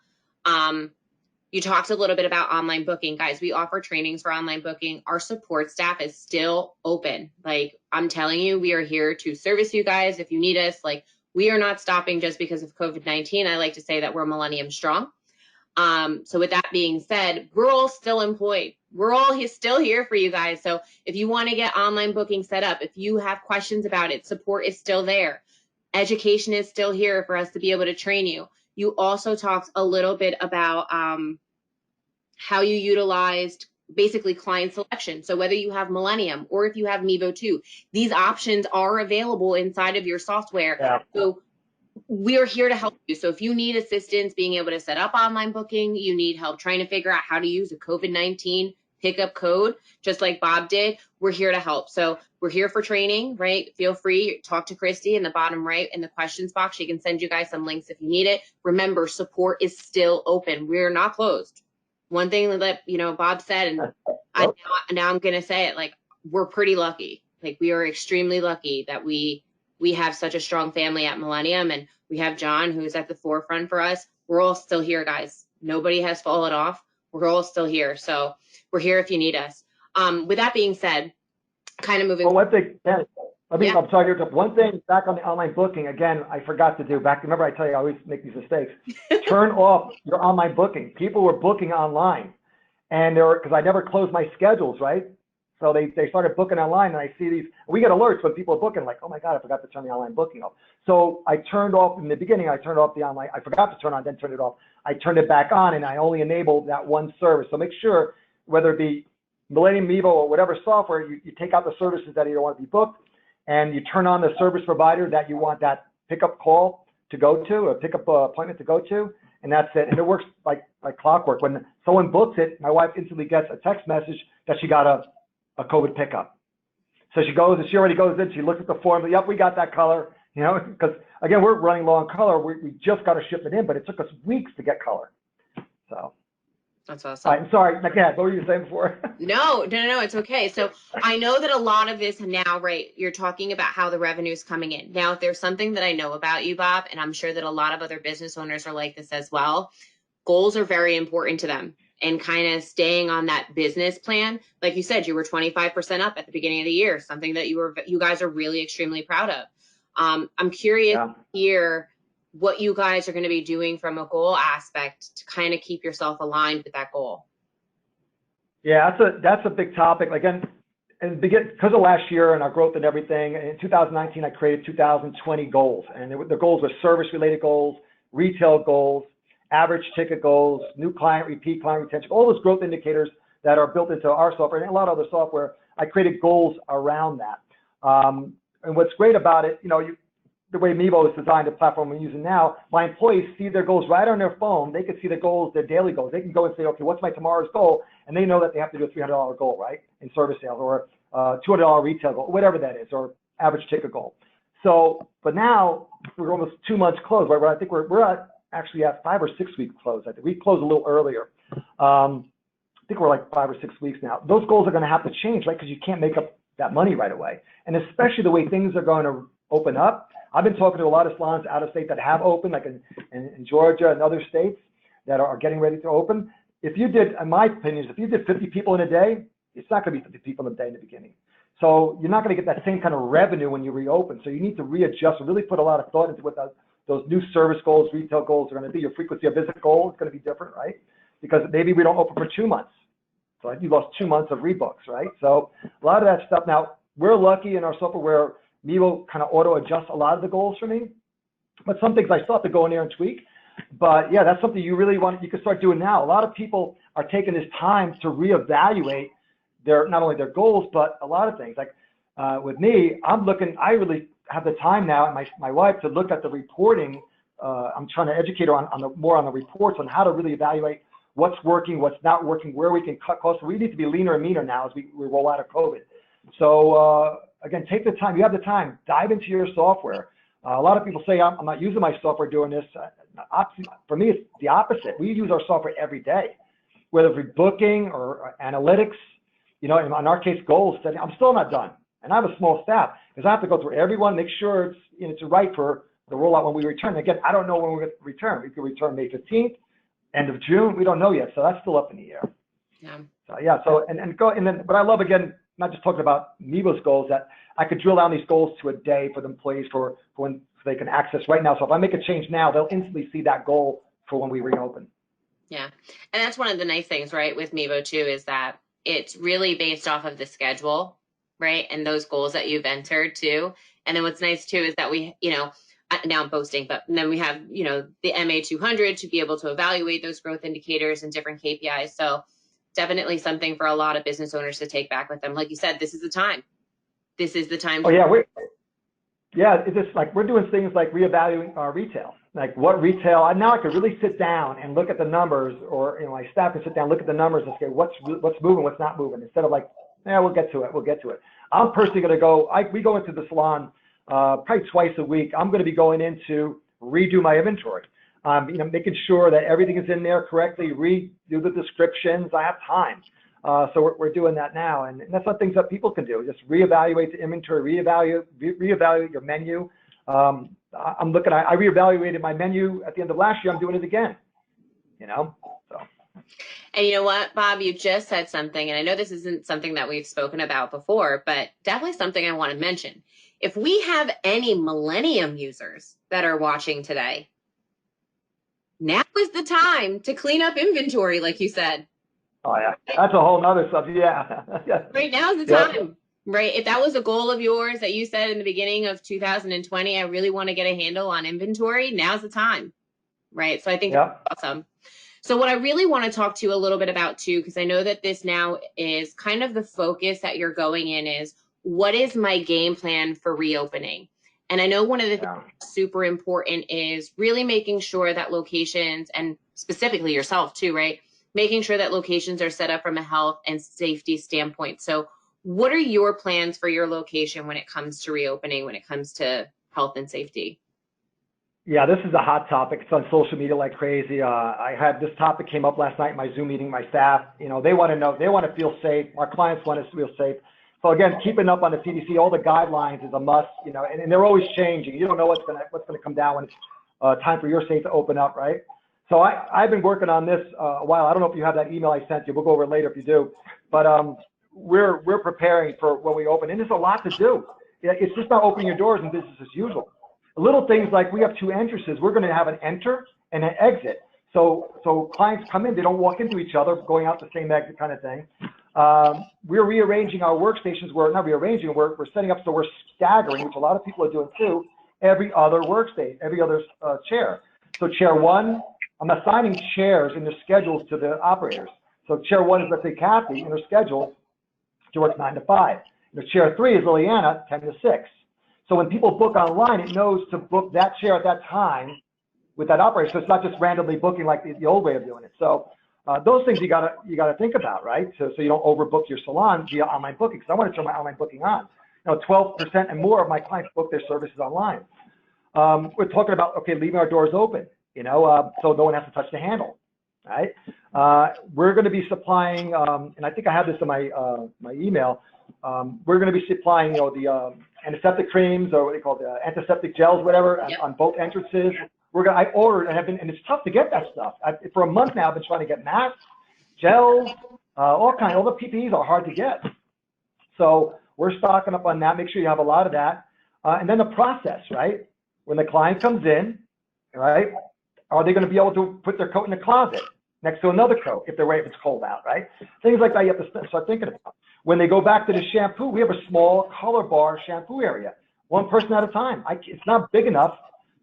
You talked a little bit about online booking. Guys, we offer trainings for online booking. Our support staff is still open. Like, I'm telling you, we are here to service you guys if you need us. Like, we are not stopping just because of COVID-19. I like to say that we're Millennium strong. So with that being said, we're all still employed. We're all still here for you guys. So if you want to get online booking set up, if you have questions about it, support is still there. Education is still here for us to be able to train you. You also talked a little bit about how you utilized basically client selection. So whether you have Millennium or if you have Meevo 2, these options are available inside of your software. Yeah. So we're here to help you. So if you need assistance being able to set up online booking, you need help trying to figure out how to use a COVID-19 pickup code, just like Bob did, we're here to help. So we're here for training, right? Feel free, talk to Christy in the bottom right in the questions box. She can send you guys some links if you need it. Remember, support is still open. We're not closed. One thing that, Bob said, and now I'm going to say it, like, we're pretty lucky. Like, we are extremely lucky that we have such a strong family at Millennium, and we have John, who's at the forefront for us. We're all still here, guys. Nobody has fallen off. We're all still here. So we're here if you need us. With that being said, kind of moving. Well, one thing, I'm sorry, one thing back on the online booking, again, I forgot to do back. Remember, I tell you, I always make these mistakes. Turn off your online booking. People were booking online, and because I never closed my schedules, right? So they started booking online, and I see these. We get alerts when people are booking, like, oh my God, I forgot to turn the online booking off. So I turned off in the beginning. I turned off the online. I forgot to turn on, then turned it off. I turned it back on, and I only enabled that one service. So make sure, whether it be Millennium, Meevo, or whatever software, you take out the services that you don't want to be booked, and you turn on the service provider that you want that pickup call to go to, or pickup appointment to go to, and that's it. And it works like clockwork. When someone books it, my wife instantly gets a text message that she got a COVID pickup. So she goes, and she already goes in, she looks at the form, yep, we got that color, because again, we're running low on color. We just got to ship it in, but it took us weeks to get color. So. That's awesome. All right, sorry, what were you saying before? No, it's okay. So I know that a lot of this now, right, you're talking about how the revenue is coming in. Now, if there's something that I know about you, Bob, and I'm sure that a lot of other business owners are like this as well, goals are very important to them, and kind of staying on that business plan. Like you said, you were 25% up at the beginning of the year, something that you guys are really extremely proud of. I'm curious to hear what you guys are going to be doing from a goal aspect to kind of keep yourself aligned with that goal. Yeah, that's a big topic. Again, and because of last year and our growth and everything, in 2019, I created 2020 goals. And the goals were service-related goals, retail goals, average ticket goals, new client, repeat client retention, all those growth indicators that are built into our software and a lot of other software. I created goals around that. And what's great about it, the way Meevo is designed, the platform we're using now, my employees see their goals right on their phone. They can see their goals, their daily goals. They can go and say, okay, what's my tomorrow's goal? And they know that they have to do a $300 goal, right, in service sales, or $200 retail goal, whatever that is, or average ticket goal. So, but now we're almost 2 months closed, right? I think we're actually at 5 or 6 weeks closed. I think we closed a little earlier. I think we're like 5 or 6 weeks now. Those goals are going to have to change, right? Because you can't make up that money right away. And especially the way things are going to open up. I've been talking to a lot of salons out of state that have opened, like in Georgia and other states that are getting ready to open. If you did, in my opinion, if you did 50 people in a day, it's not going to be 50 people in a day in the beginning. So you're not going to get that same kind of revenue when you reopen. So you need to readjust and really put a lot of thought into what those new service goals, retail goals are going to be. Your frequency of visit goal is going to be different, right? Because maybe we don't open for 2 months. So you lost 2 months of rebooks, right? So a lot of that stuff. Now, we're lucky in our software where Meevo kind of auto adjusts a lot of the goals for me. But some things I still have to go in there and tweak. But yeah, that's something you really you can start doing now. A lot of people are taking this time to reevaluate not only their goals, but a lot of things. Like with me, I really have the time now, and my wife, to look at the reporting. I'm trying to educate her more on the reports on how to really evaluate what's working, what's not working, where we can cut costs. We need to be leaner and meaner now as we roll out of COVID. So again, take the time. You have the time. Dive into your software. A lot of people say, I'm not using my software doing this. For me, it's the opposite. We use our software every day, whether it's booking or analytics. You know, in our case, goals setting. I'm still not done, and I have a small staff because I have to go through everyone, make sure it's right for the rollout when we return. Again, I don't know when we're going to return. We could return May 15th, end of June. We don't know yet, so that's still up in the air. Yeah. So yeah. So but I love, again, not just talking about Meevo's goals, that I could drill down these goals to a day for the employees for when they can access right now. So if I make a change now, they'll instantly see that goal for when we reopen. Yeah, and that's one of the nice things, right, with Meevo too, is that it's really based off of the schedule, right, and those goals that you've entered too. And then what's nice too is that we, now I'm boasting, but then we have, the MA 200 to be able to evaluate those growth indicators and different KPIs. So definitely something for a lot of business owners to take back with them. Like you said, this is the time. This is the time. It's just like we're doing things like reevaluating our retail. Like what retail, now I could really sit down and look at the numbers, or my staff can sit down, look at the numbers and say what's moving, what's not moving, instead of like, we'll get to it. I'm personally going to go, we go into the salon probably twice a week. I'm going to be going in to redo my inventory, making sure that everything is in there correctly, redo the descriptions. I have time. So we're doing that now, and that's not things that people can do. Just reevaluate the inventory, reevaluate your menu. I reevaluated my menu at the end of last year. I'm doing it again, So. And you know what, Bob, you just said something, and I know this isn't something that we've spoken about before, but definitely something I want to mention. If we have any Millennium users that are watching today, now is the time to clean up inventory, like you said. Oh yeah, that's a whole nother subject. Yeah. Right now is the time, right? If that was a goal of yours that you said in the beginning of 2020, I really want to get a handle on inventory, now's the time, right? So I think that's awesome. So what I really want to talk to you a little bit about too, because I know that this now is kind of the focus that you're going in, is what is my game plan for reopening? And I know one of the things that's super important is really making sure that locations, and specifically yourself too, right? Making sure that locations are set up from a health and safety standpoint. So what are your plans for your location when it comes to reopening, when it comes to health and safety? Yeah, this is a hot topic. It's on social media like crazy. I had this topic came up last night in my Zoom meeting. My staff, they want to know, they want to feel safe. Our clients want us to feel safe. So again, keeping up on the CDC, all the guidelines is a must. And they're always changing. You don't know what's gonna come down when it's time for your state to open up, right? So I've been working on this a while. I don't know if you have that email I sent you. We'll go over it later if you do. But we're preparing for when we open, and there's a lot to do. It's just not opening your doors and business as usual. Little things like we have 2 entrances. We're going to have an enter and an exit. So clients come in, they don't walk into each other, going out the same exit kind of thing. We're rearranging our workstations. We're not rearranging. We're setting up so we're staggering, which a lot of people are doing too, every other workstation, every other chair. So chair 1, I'm assigning chairs in their schedules to the operators. So chair 1 is, let's say, Kathy, in her schedule to work 9 to 5. Chair 3 is Liliana, 10 to 6. So when people book online, it knows to book that chair at that time with that operator. So it's not just randomly booking like the old way of doing it. So those things you gotta think about, right? So you don't overbook your salon via online booking, because I want to turn my online booking on. 12% and more of my clients book their services online. We're talking about, okay, leaving our doors open, so no one has to touch the handle, right? We're going to be supplying, and I think I have this in my my email. We're going to be supplying, the antiseptic creams, or what they call the antiseptic gels, whatever, on both entrances. I ordered and it's tough to get that stuff. For a month now, I've been trying to get masks, gels, all the PPEs are hard to get. So we're stocking up on that. Make sure you have a lot of that. And then the process, right? When the client comes in, right, are they going to be able to put their coat in the closet next to another coat if it's cold out, right? Things like that you have to start thinking about. When they go back to the shampoo, we have a small color bar shampoo area, one person at a time. It's not big enough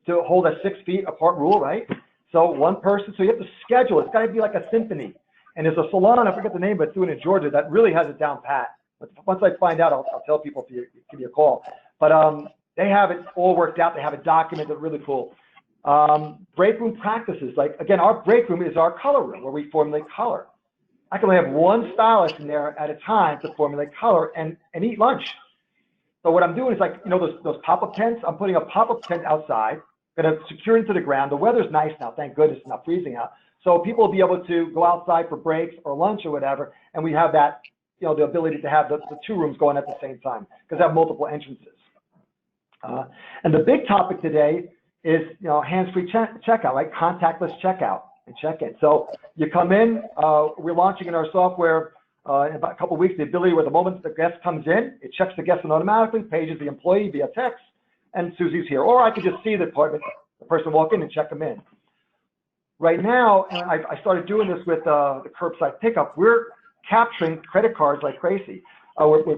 to hold a 6 feet apart rule, right? So one person, so you have to schedule. It's got to be like a symphony. And there's a salon, I forget the name, but it's doing in Georgia that really has it down pat. But once I find out, I'll tell people if you give me a call. But they have it all worked out. They have it documented, really cool. Break room practices. Like, again, our break room is our color room where we formulate color. I can only have one stylist in there at a time to formulate color and eat lunch. So what I'm doing is, like, those pop-up tents, I'm putting a pop-up tent outside, going to secure into the ground. The weather's nice now, thank goodness, it's not freezing out. So people will be able to go outside for breaks or lunch or whatever, and we have that, the ability to have the two rooms going at the same time, because they have multiple entrances. And the big topic today is, hands-free checkout, right? Contactless checkout and check-in. So you come in, we're launching in our software in about a couple of weeks, the ability where the moment the guest comes in, it checks the guest in automatically, pages the employee via text, and Susie's here. Or I could just see the person walk in and check them in. Right now, and I started doing this with the curbside pickup, we're capturing credit cards like crazy. We're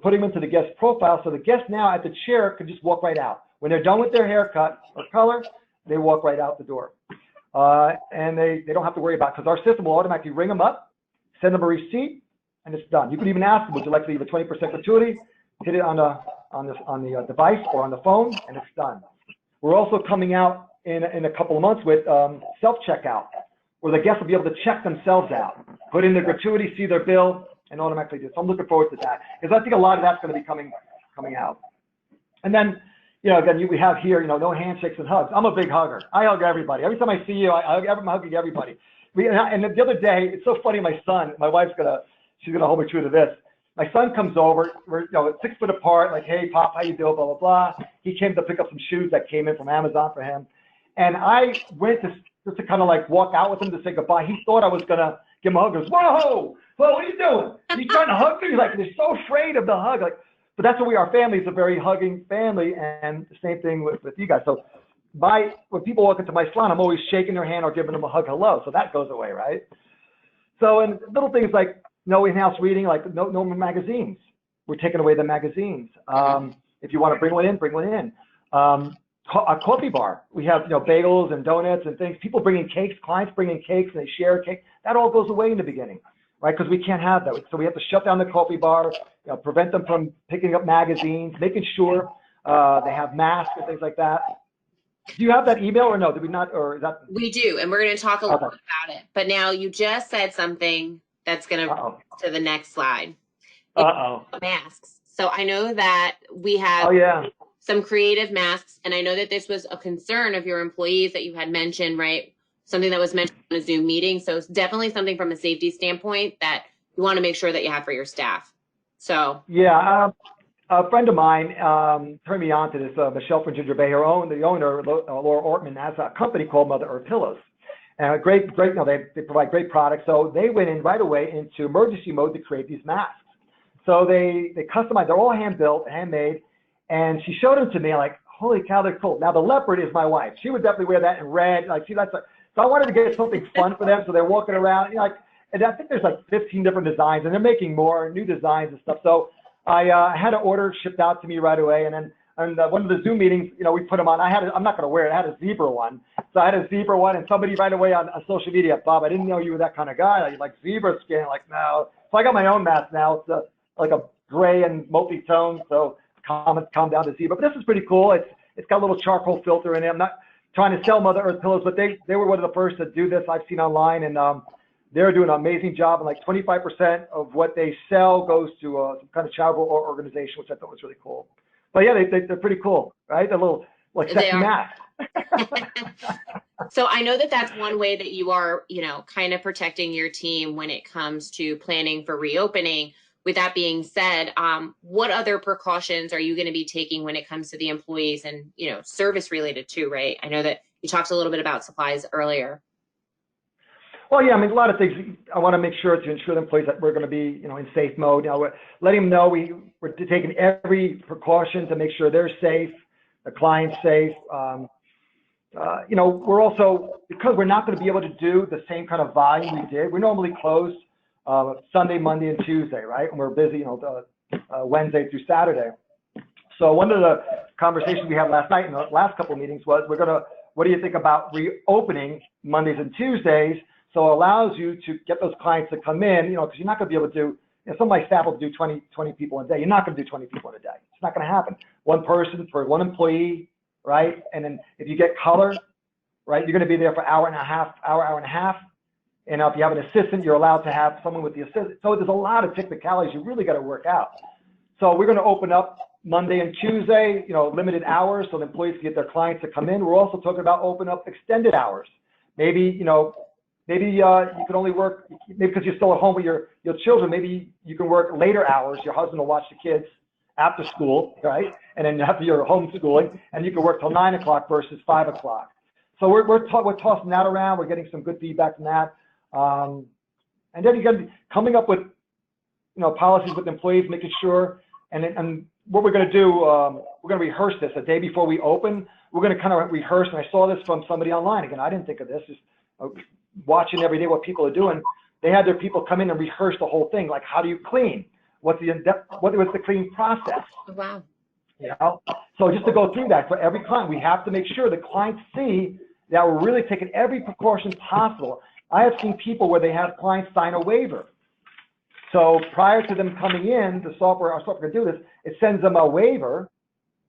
putting them into the guest profile, so the guest now at the chair can just walk right out. When they're done with their haircut or color, they walk right out the door. And they don't have to worry about it, because our system will automatically ring them up, send them a receipt, and it's done. You can even ask them, would you like to leave a 20% gratuity? Hit it on the device or on the phone, and it's done. We're also coming out in a couple of months with self-checkout, where the guests will be able to check themselves out, put in their gratuity, see their bill, and automatically do it. So I'm looking forward to that, because I think a lot of that's going to be coming out. And then, again, we have here, no handshakes and hugs. I'm a big hugger. I hug everybody. Every time I see you, I'm hugging everybody. And the other day, it's so funny. My son, my wife's she's gonna hold me true to this. My son comes over. We're 6 foot apart. Like, hey, Pop, how you doing? Blah blah blah. He came to pick up some shoes that came in from Amazon for him, and I went just to kind of like walk out with him to say goodbye. He thought I was gonna give him a hug. He goes, whoa, what are you doing? Are you trying to hug me? Like, they're so afraid of the hug. Like, but that's what we are. Family is a very hugging family, and the same thing with you guys. So when people walk into my salon, I'm always shaking their hand or giving them a hug, hello. So that goes away, right? So, and little things like no in-house reading, like no more magazines. We're taking away the magazines. If you want to bring one in, bring one in. A coffee bar. We have bagels and donuts and things. People bringing cakes, clients bringing cakes, and they share a cake. That all goes away in the beginning, right? Because we can't have that. So we have to shut down the coffee bar, prevent them from picking up magazines, making sure they have masks and things like that. Do you have that email or no? Did we not? Or is that? We do, and we're going to talk a little bit about it. But now you just said something that's going to the next slide. Masks. So I know that we have some creative masks, and I know that this was a concern of your employees that you had mentioned, right? Something that was mentioned in a Zoom meeting. So it's definitely something from a safety standpoint that you want to make sure that you have for your staff. So a friend of mine turned me on to this. Michelle from Ginger Bay, the owner, Laura Ortman, has a company called Mother Earth Pillows. And great, they provide great products. So they went in right away into emergency mode to create these masks. So they customized, they're all hand built, handmade. And she showed them to me, like, holy cow, they're cool. Now the leopard is my wife. She would definitely wear that in red. Like, so I wanted to get something fun for them. So they're walking around, and I think there's like 15 different designs, and they're making more new designs and stuff. So I had an order shipped out to me right away, and then one of the Zoom meetings, we put them on. I'm not going to wear it. I had a zebra one, so I had a zebra one, and somebody right away on social media, Bob, I didn't know you were that kind of guy. You like zebra skin? Like, no. So I got my own mask now. It's like a gray and multi-tone. So calm down to zebra. But this is pretty cool. It's got a little charcoal filter in it. I'm not trying to sell Mother Earth pillows, but they were one of the first to do this I've seen online, and they're doing an amazing job. And like 25% of what they sell goes to some kind of charitable organization, which I thought was really cool. But yeah, they're pretty cool, right? A little like sexy mask. So I know that that's one way that you are, kind of protecting your team when it comes to planning for reopening. With that being said, what other precautions are you going to be taking when it comes to the employees and, service related too, right? I know that you talked a little bit about supplies earlier. Well, yeah, I mean, a lot of things I want to make sure to ensure the employees that we're going to be, in safe mode. We're letting them know we're taking every precaution to make sure they're safe, the client's safe. We're also, because we're not going to be able to do the same kind of volume we did, we're normally closed Sunday, Monday, and Tuesday, right? And we're busy, Wednesday through Saturday. So one of the conversations we had last night in the last couple of meetings was, what do you think about reopening Mondays and Tuesdays? So it allows you to get those clients to come in, because you're not going to be able to do, some of my staff will do 20 people a day. You're not going to do 20 people in a day. It's not going to happen. One person for one employee, right? And then if you get color, right, you're going to be there for an hour and a half. And if you have an assistant, you're allowed to have someone with the assistant. So there's a lot of technicalities you really got to work out. So we're going to open up Monday and Tuesday, limited hours so the employees can get their clients to come in. We're also talking about open up extended hours. Maybe, you can only work, maybe because you're still at home with your children, maybe you can work later hours. Your husband will watch the kids after school, right? And then after your homeschooling, and you can work till 9 o'clock versus 5 o'clock. So we're tossing that around. We're getting some good feedback from that. And then again, coming up with, policies with employees, making sure, and what we're going to do, we're going to rehearse this a day before we open. We're going to kind of rehearse, and I saw this from somebody online. Again, I didn't think of this. Just watching every day what people are doing. They had their people come in and rehearse the whole thing. Like, how do you clean? What was the cleaning process? Wow. So just to go through that for every client, we have to make sure the clients see that we're really taking every precaution possible. I have seen people where they have clients sign a waiver. So prior to them coming in, our software can do this. It sends them a waiver,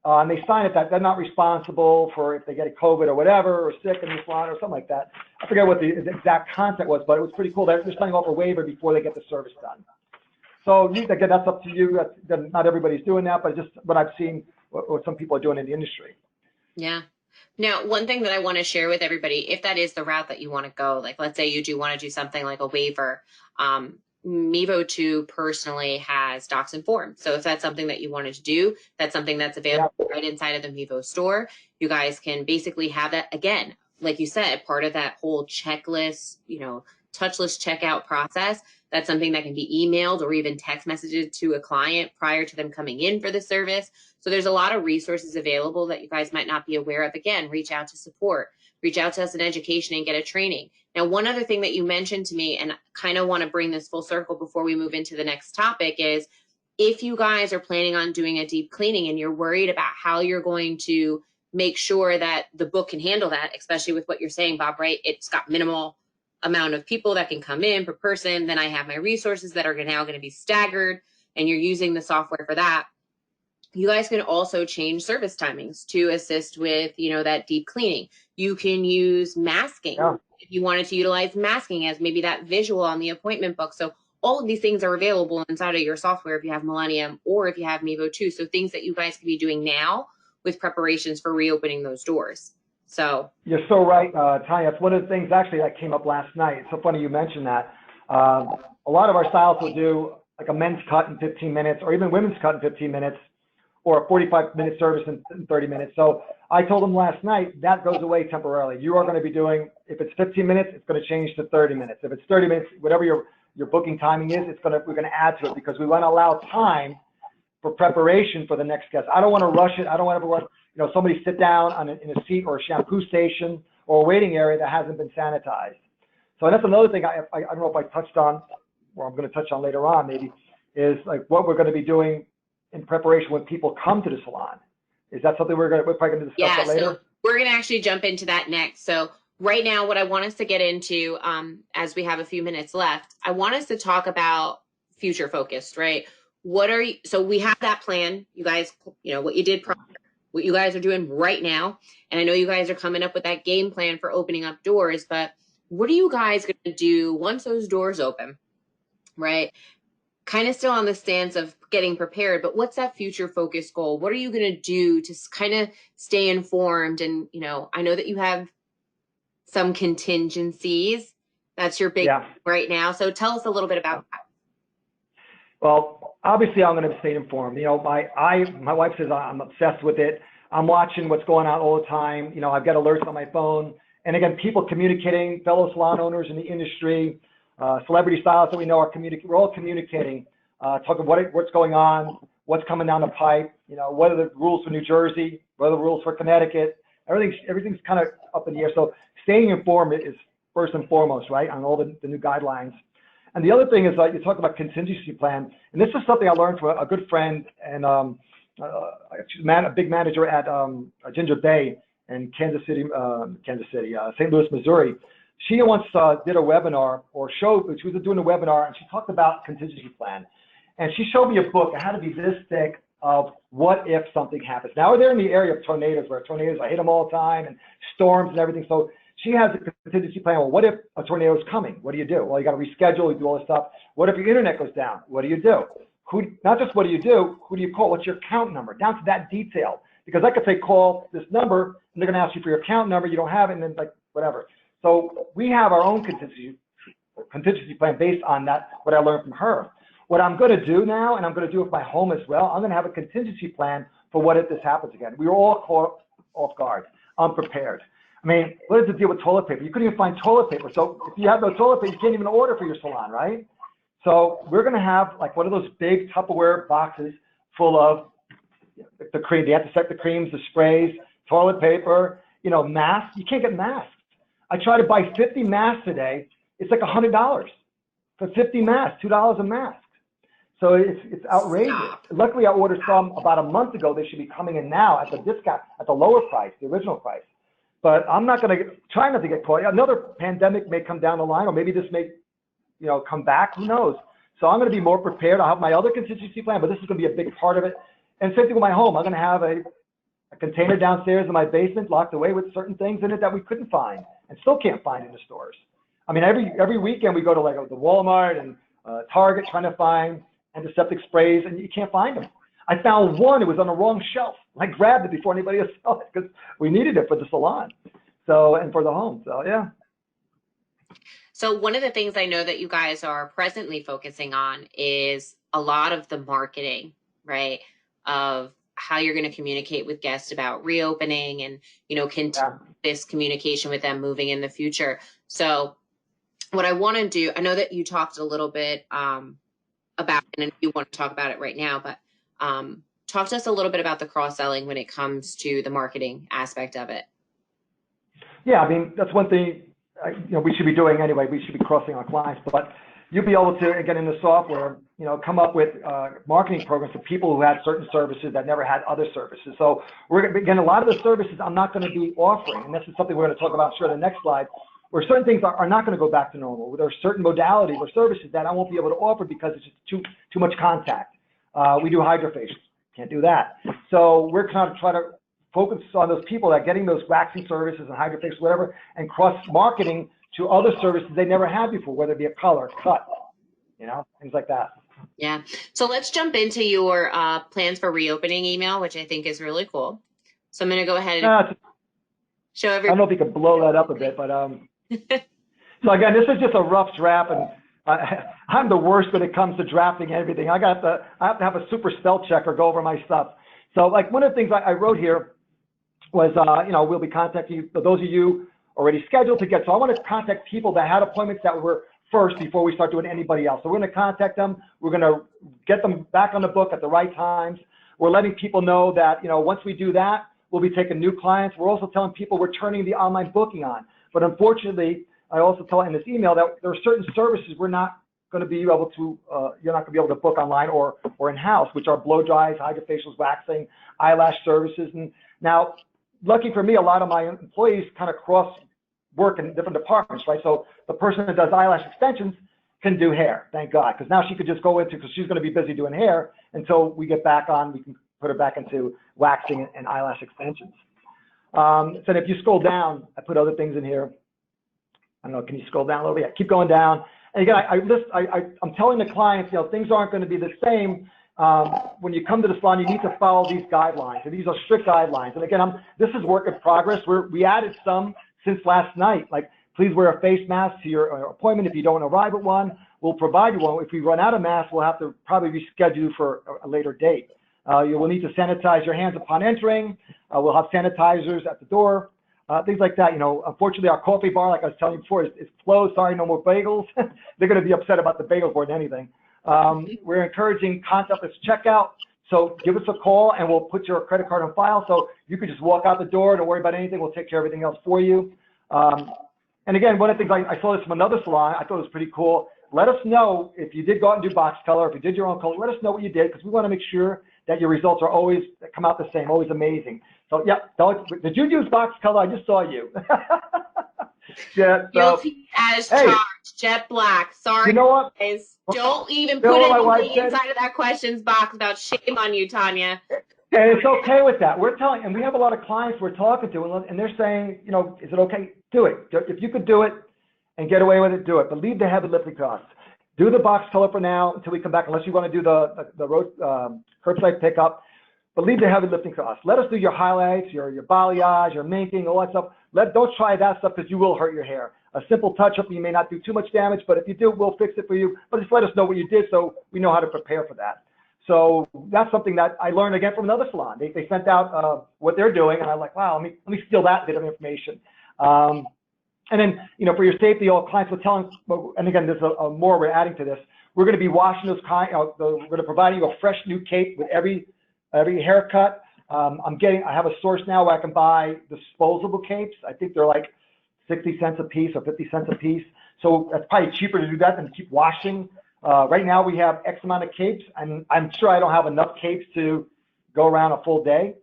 and they sign it that they're not responsible for if they get a COVID or whatever, or sick in the salon or something like that. I forget what the exact content was, but it was pretty cool. They're signing off a waiver before they get the service done. So again, that's up to you. Not everybody's doing that, but just what I've seen, what some people are doing in the industry. Yeah. Now, one thing that I want to share with everybody, if that is the route that you want to go, like let's say you do want to do something like a waiver, Meevo 2 personally has docs and forms. So if that's something that you wanted to do, that's something that's available right inside of the Meevo store. You guys can basically have that, again, like you said, part of that whole checklist, touchless checkout process. That's something that can be emailed or even text messages to a client prior to them coming in for the service. So there's a lot of resources available that you guys might not be aware of. Again, reach out to support, reach out to us in education and get a training. Now, one other thing that you mentioned to me, and kind of want to bring this full circle before we move into the next topic, is if you guys are planning on doing a deep cleaning and you're worried about how you're going to make sure that the book can handle that, especially with what you're saying, Bob, right? It's got minimal amount of people that can come in per person. Then I have my resources that are now going to be staggered, and you're using the software for that. You guys can also change service timings to assist with, that deep cleaning. You can use masking if you wanted to utilize masking as maybe that visual on the appointment book. So all of these things are available inside of your software if you have Millennium or if you have Meevo 2. So things that you guys can be doing now with preparations for reopening those doors. So you're so right, Tanya. It's one of the things actually that came up last night. It's so funny you mentioned that. A lot of our stylists will do like a men's cut in 15 minutes or even women's cut in 15 minutes or a 45-minute service in 30 minutes. So I told them last night that goes away temporarily. You are going to be doing, if it's 15 minutes, it's going to change to 30 minutes. If it's 30 minutes, whatever your booking timing is, we're going to add to it because we want to allow time for preparation for the next guest. I don't want to rush it. I don't want everyone, somebody sit down in a seat or a shampoo station or a waiting area that hasn't been sanitized. So that's another thing I don't know if I touched on, or I'm going to touch on later on maybe, is like what we're going to be doing in preparation when people come to the salon. Is that something we're probably going to discuss that later? So we're going to actually jump into that next. So right now, what I want us to get into, as we have a few minutes left, I want us to talk about future focused, right? So we have that plan, you guys, what you did prior, what you guys are doing right now. And I know you guys are coming up with that game plan for opening up doors, but what are you guys going to do once those doors open, right? Kind of still on the stance of getting prepared, but what's that future focused goal? What are you going to do to kind of stay informed? And, I know that you have some contingencies. That's your big right now. So tell us a little bit about that. Well, obviously I'm going to stay informed. My wife says I'm obsessed with it. I'm watching what's going on all the time. I've got alerts on my phone. And again, people communicating, fellow salon owners in the industry, celebrity stylists that we know are communicating. We're all communicating, talking what's going on, what's coming down the pipe. What are the rules for New Jersey? What are the rules for Connecticut? Everything's kind of up in the air. So staying informed is first and foremost, right, on all the new guidelines. And the other thing is you talk about contingency plan, and this is something I learned from a good friend and a big manager at Ginger Bay in St. Louis, Missouri. She once did a webinar she was doing a webinar, and she talked about contingency plan. And she showed me a book. It had to be this thick of what if something happens. Now they're in the area of tornadoes, where tornadoes, I hit them all the time, and storms and everything. So she has a contingency plan. Well, what if a tornado is coming? What do you do? Well, you got to reschedule, you do all this stuff. What if your internet goes down? What do you do? Not just what do you do, who do you call? What's your account number? Down to that detail. Because I could say, call this number, and they're going to ask you for your account number. You don't have it, and then whatever. So we have our own contingency plan based on that, what I learned from her. What I'm going to do now, and I'm going to do with my home as well, I'm going to have a contingency plan for what if this happens again. We were all caught off guard, unprepared. I mean, what is the deal with toilet paper? You couldn't even find toilet paper. So if you have no toilet paper, you can't even order for your salon, right? So we're going to have one of those big Tupperware boxes full of the cream, the antiseptic creams, the sprays, toilet paper, masks. You can't get masks. I tried to buy 50 masks today. It's like $100 for 50 masks, $2 a mask. So it's outrageous. Luckily, I ordered some about a month ago. They should be coming in now at the discount, at the lower price, the original price. But I'm not going to try not to get caught. Another pandemic may come down the line, or maybe this may, come back. Who knows? So I'm going to be more prepared. I'll have my other contingency plan, but this is going to be a big part of it. And same thing with my home. I'm going to have a container downstairs in my basement locked away with certain things in it that we couldn't find and still can't find in the stores. I mean, every weekend we go to the Walmart and Target trying to find antiseptic sprays, and you can't find them. I found one. It was on the wrong shelf. I grabbed it before anybody else saw it because we needed it for the salon, and for the home. So yeah. So one of the things I know that you guys are presently focusing on is a lot of the marketing, right? Of how you're going to communicate with guests about reopening and, continue this communication with them moving in the future. So what I want to do, I know that you talked a little bit about, and you want to talk about it right now, but talk to us a little bit about the cross-selling when it comes to the marketing aspect of it. Yeah, I mean, that's one thing we should be doing anyway. We should be crossing our clients, but you'll be able to, again, in the software, come up with marketing programs for people who had certain services that never had other services. So again, a lot of the services I'm not going to be offering, and this is something we're going to talk about sure the next slide, where certain things are not going to go back to normal. There are certain modalities or services that I won't be able to offer because it's just too much contact. We do hydrofacials, can't do that. So we're kind of trying to focus on those people that are getting those waxing services and hydrofacials, whatever, and cross-marketing to other services they never had before, whether it be a color, cut, things like that. Yeah. So let's jump into your plans for reopening email, which I think is really cool. So I'm going to go ahead and show everybody. I don't know if you could blow that up a bit, but so again, this is just a rough draft, and I'm the worst when it comes to drafting everything. I have to have a super spell checker go over my stuff. So one of the things I wrote here was, we'll be contacting you, for those of you already scheduled to get. So I want to contact people that had appointments that were first before we start doing anybody else. So we're going to contact them. We're going to get them back on the book at the right times. We're letting people know that, once we do that, we'll be taking new clients. We're also telling people we're turning the online booking on. But unfortunately, I also tell in this email that there are certain services we're not going to be able to, you're not going to be able to book online or in-house, which are blow dries, hydrofacials, waxing, eyelash services. And now, lucky for me, a lot of my employees kind of cross work in different departments, right? So the person that does eyelash extensions can do hair, thank God, because now she could just go into, because she's going to be busy doing hair until we get back on, we can put her back into waxing and eyelash extensions. So if you scroll down, I put other things in here. I don't know, can you scroll down a little bit? Yeah, keep going down. And again, I'm telling the clients, things aren't going to be the same. When you come to the salon, you need to follow these guidelines, and these are strict guidelines. And again, this is work in progress. We added some since last night, like please wear a face mask to your appointment. If you don't arrive at one, we'll provide you one. If we run out of masks, we'll have to probably reschedule you for a later date. You will need to sanitize your hands upon entering. We'll have sanitizers at the door, things like that. Unfortunately, our coffee bar, like I was telling you before, is closed. Sorry, no more bagels. They're going to be upset about the bagels more than anything. We're encouraging contactless checkout. So give us a call and we'll put your credit card on file. So you can just walk out the door. Don't worry about anything. We'll take care of everything else for you. And again, one of the things I saw this from another salon, I thought it was pretty cool. Let us know if you did go out and do box color, if you did your own color, let us know what you did, because we want to make sure that your results are always come out the same, always amazing. So yeah, did you use box color? I just saw you. Yeah, so, guilty as charged. Jet black. Sorry, you know what? guys. Don't even put anything inside of that questions box about shame on you, Tanya. And it's okay with that. We're telling, and we have a lot of clients we're talking to, and they're saying, is it okay? Do it. If you could do it and get away with it, do it. But leave the heavy lifting to us. Do the box color for now until we come back, unless you want to do the road curbside pickup. But leave the heavy lifting to us. Let us do your highlights, your balayage, your minking, all that stuff. Don't try that stuff, because you will hurt your hair. A simple touch-up, you may not do too much damage, but if you do, we'll fix it for you. But just let us know what you did so we know how to prepare for that. So that's something that I learned again from another salon. They sent out what they're doing, and I'm like, wow, let me steal that bit of information. And then, for your safety, all clients were telling, and again, there's more we're adding to this. We're going to be washing those we're going to provide you a fresh new cape with every haircut. I have a source now where I can buy disposable capes. I think they're like 60 cents a piece or 50 cents a piece. So that's probably cheaper to do that than to keep washing. Right now we have X amount of capes, and I'm sure I don't have enough capes to go around a full day.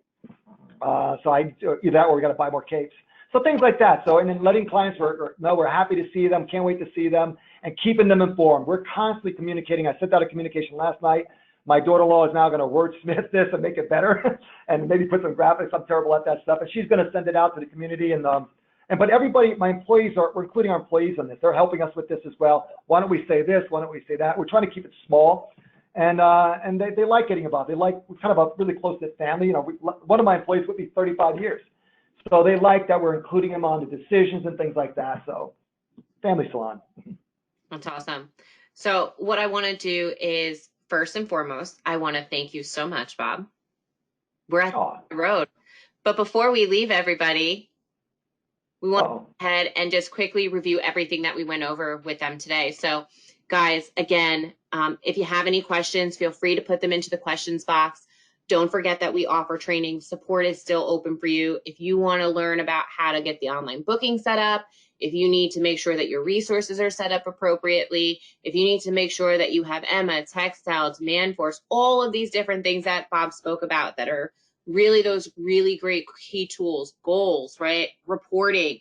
So I either that or we got to buy more capes. So things like that. So, and then letting clients know we're happy to see them, can't wait to see them, and keeping them informed. We're constantly communicating. I sent out a communication last night. My daughter-in-law is now going to wordsmith this and make it better, and maybe put some graphics. I'm terrible at that stuff, and she's going to send it out to the community. But everybody, my employees we're including our employees on this. They're helping us with this as well. Why don't we say this? Why don't we say that? We're trying to keep it small, and they like getting involved. We're kind of a really close-knit family. One of my employees with me 35 years, so they like that we're including them on the decisions and things like that. So, family salon. That's awesome. So what I want to do is, first and foremost, I want to thank you so much, Bob. We're at the road. But before we leave, everybody, we want to go ahead and just quickly review everything that we went over with them today. So, guys, again, if you have any questions, feel free to put them into the questions box. Don't forget that we offer training. Support is still open for you. If you want to learn about how to get the online booking set up, if you need to make sure that your resources are set up appropriately, if you need to make sure that you have Emma, Textiles, Manforce, all of these different things that Bob spoke about that are really those really great key tools, goals, right? Reporting,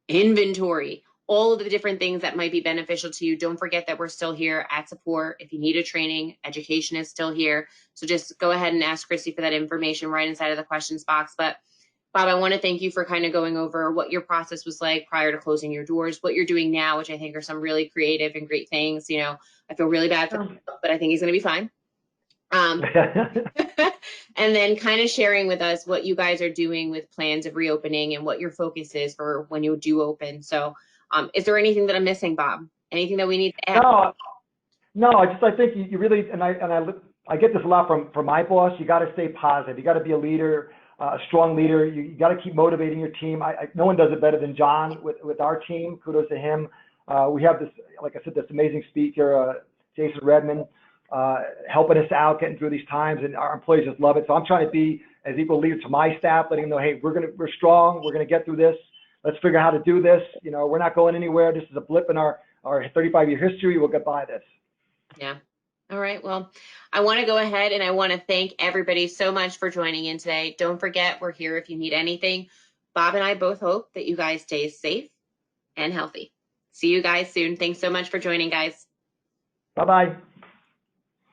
inventory, all of the different things that might be beneficial to you. Don't forget that we're still here at support. If you need a training, education is still here. So just go ahead and ask Christy for that information right inside of the questions box. But Bob, I want to thank you for kind of going over what your process was like prior to closing your doors, what you're doing now, which I think are some really creative and great things. I feel really bad for him, but I think he's going to be fine. And then kind of sharing with us what you guys are doing with plans of reopening and what your focus is for when you do open. So is there anything that I'm missing, Bob? Anything that we need to add? No, I think you really, and I get this a lot from my boss. You got to stay positive. You got to be a leader. A strong leader. You got to keep motivating your team. No one does it better than John with our team. Kudos to him. We have this, like I said, this amazing speaker, Jason Redmond, helping us out, getting through these times, and our employees just love it. So I'm trying to be as equal leader to my staff, letting them know, hey, we're strong. We're going to get through this. Let's figure out how to do this. We're not going anywhere. This is a blip in our 35-year history. We'll get by this. Yeah. All right. Well, I want to go ahead and I want to thank everybody so much for joining in today. Don't forget, we're here if you need anything. Bob and I both hope that you guys stay safe and healthy. See you guys soon. Thanks so much for joining, guys. Bye-bye.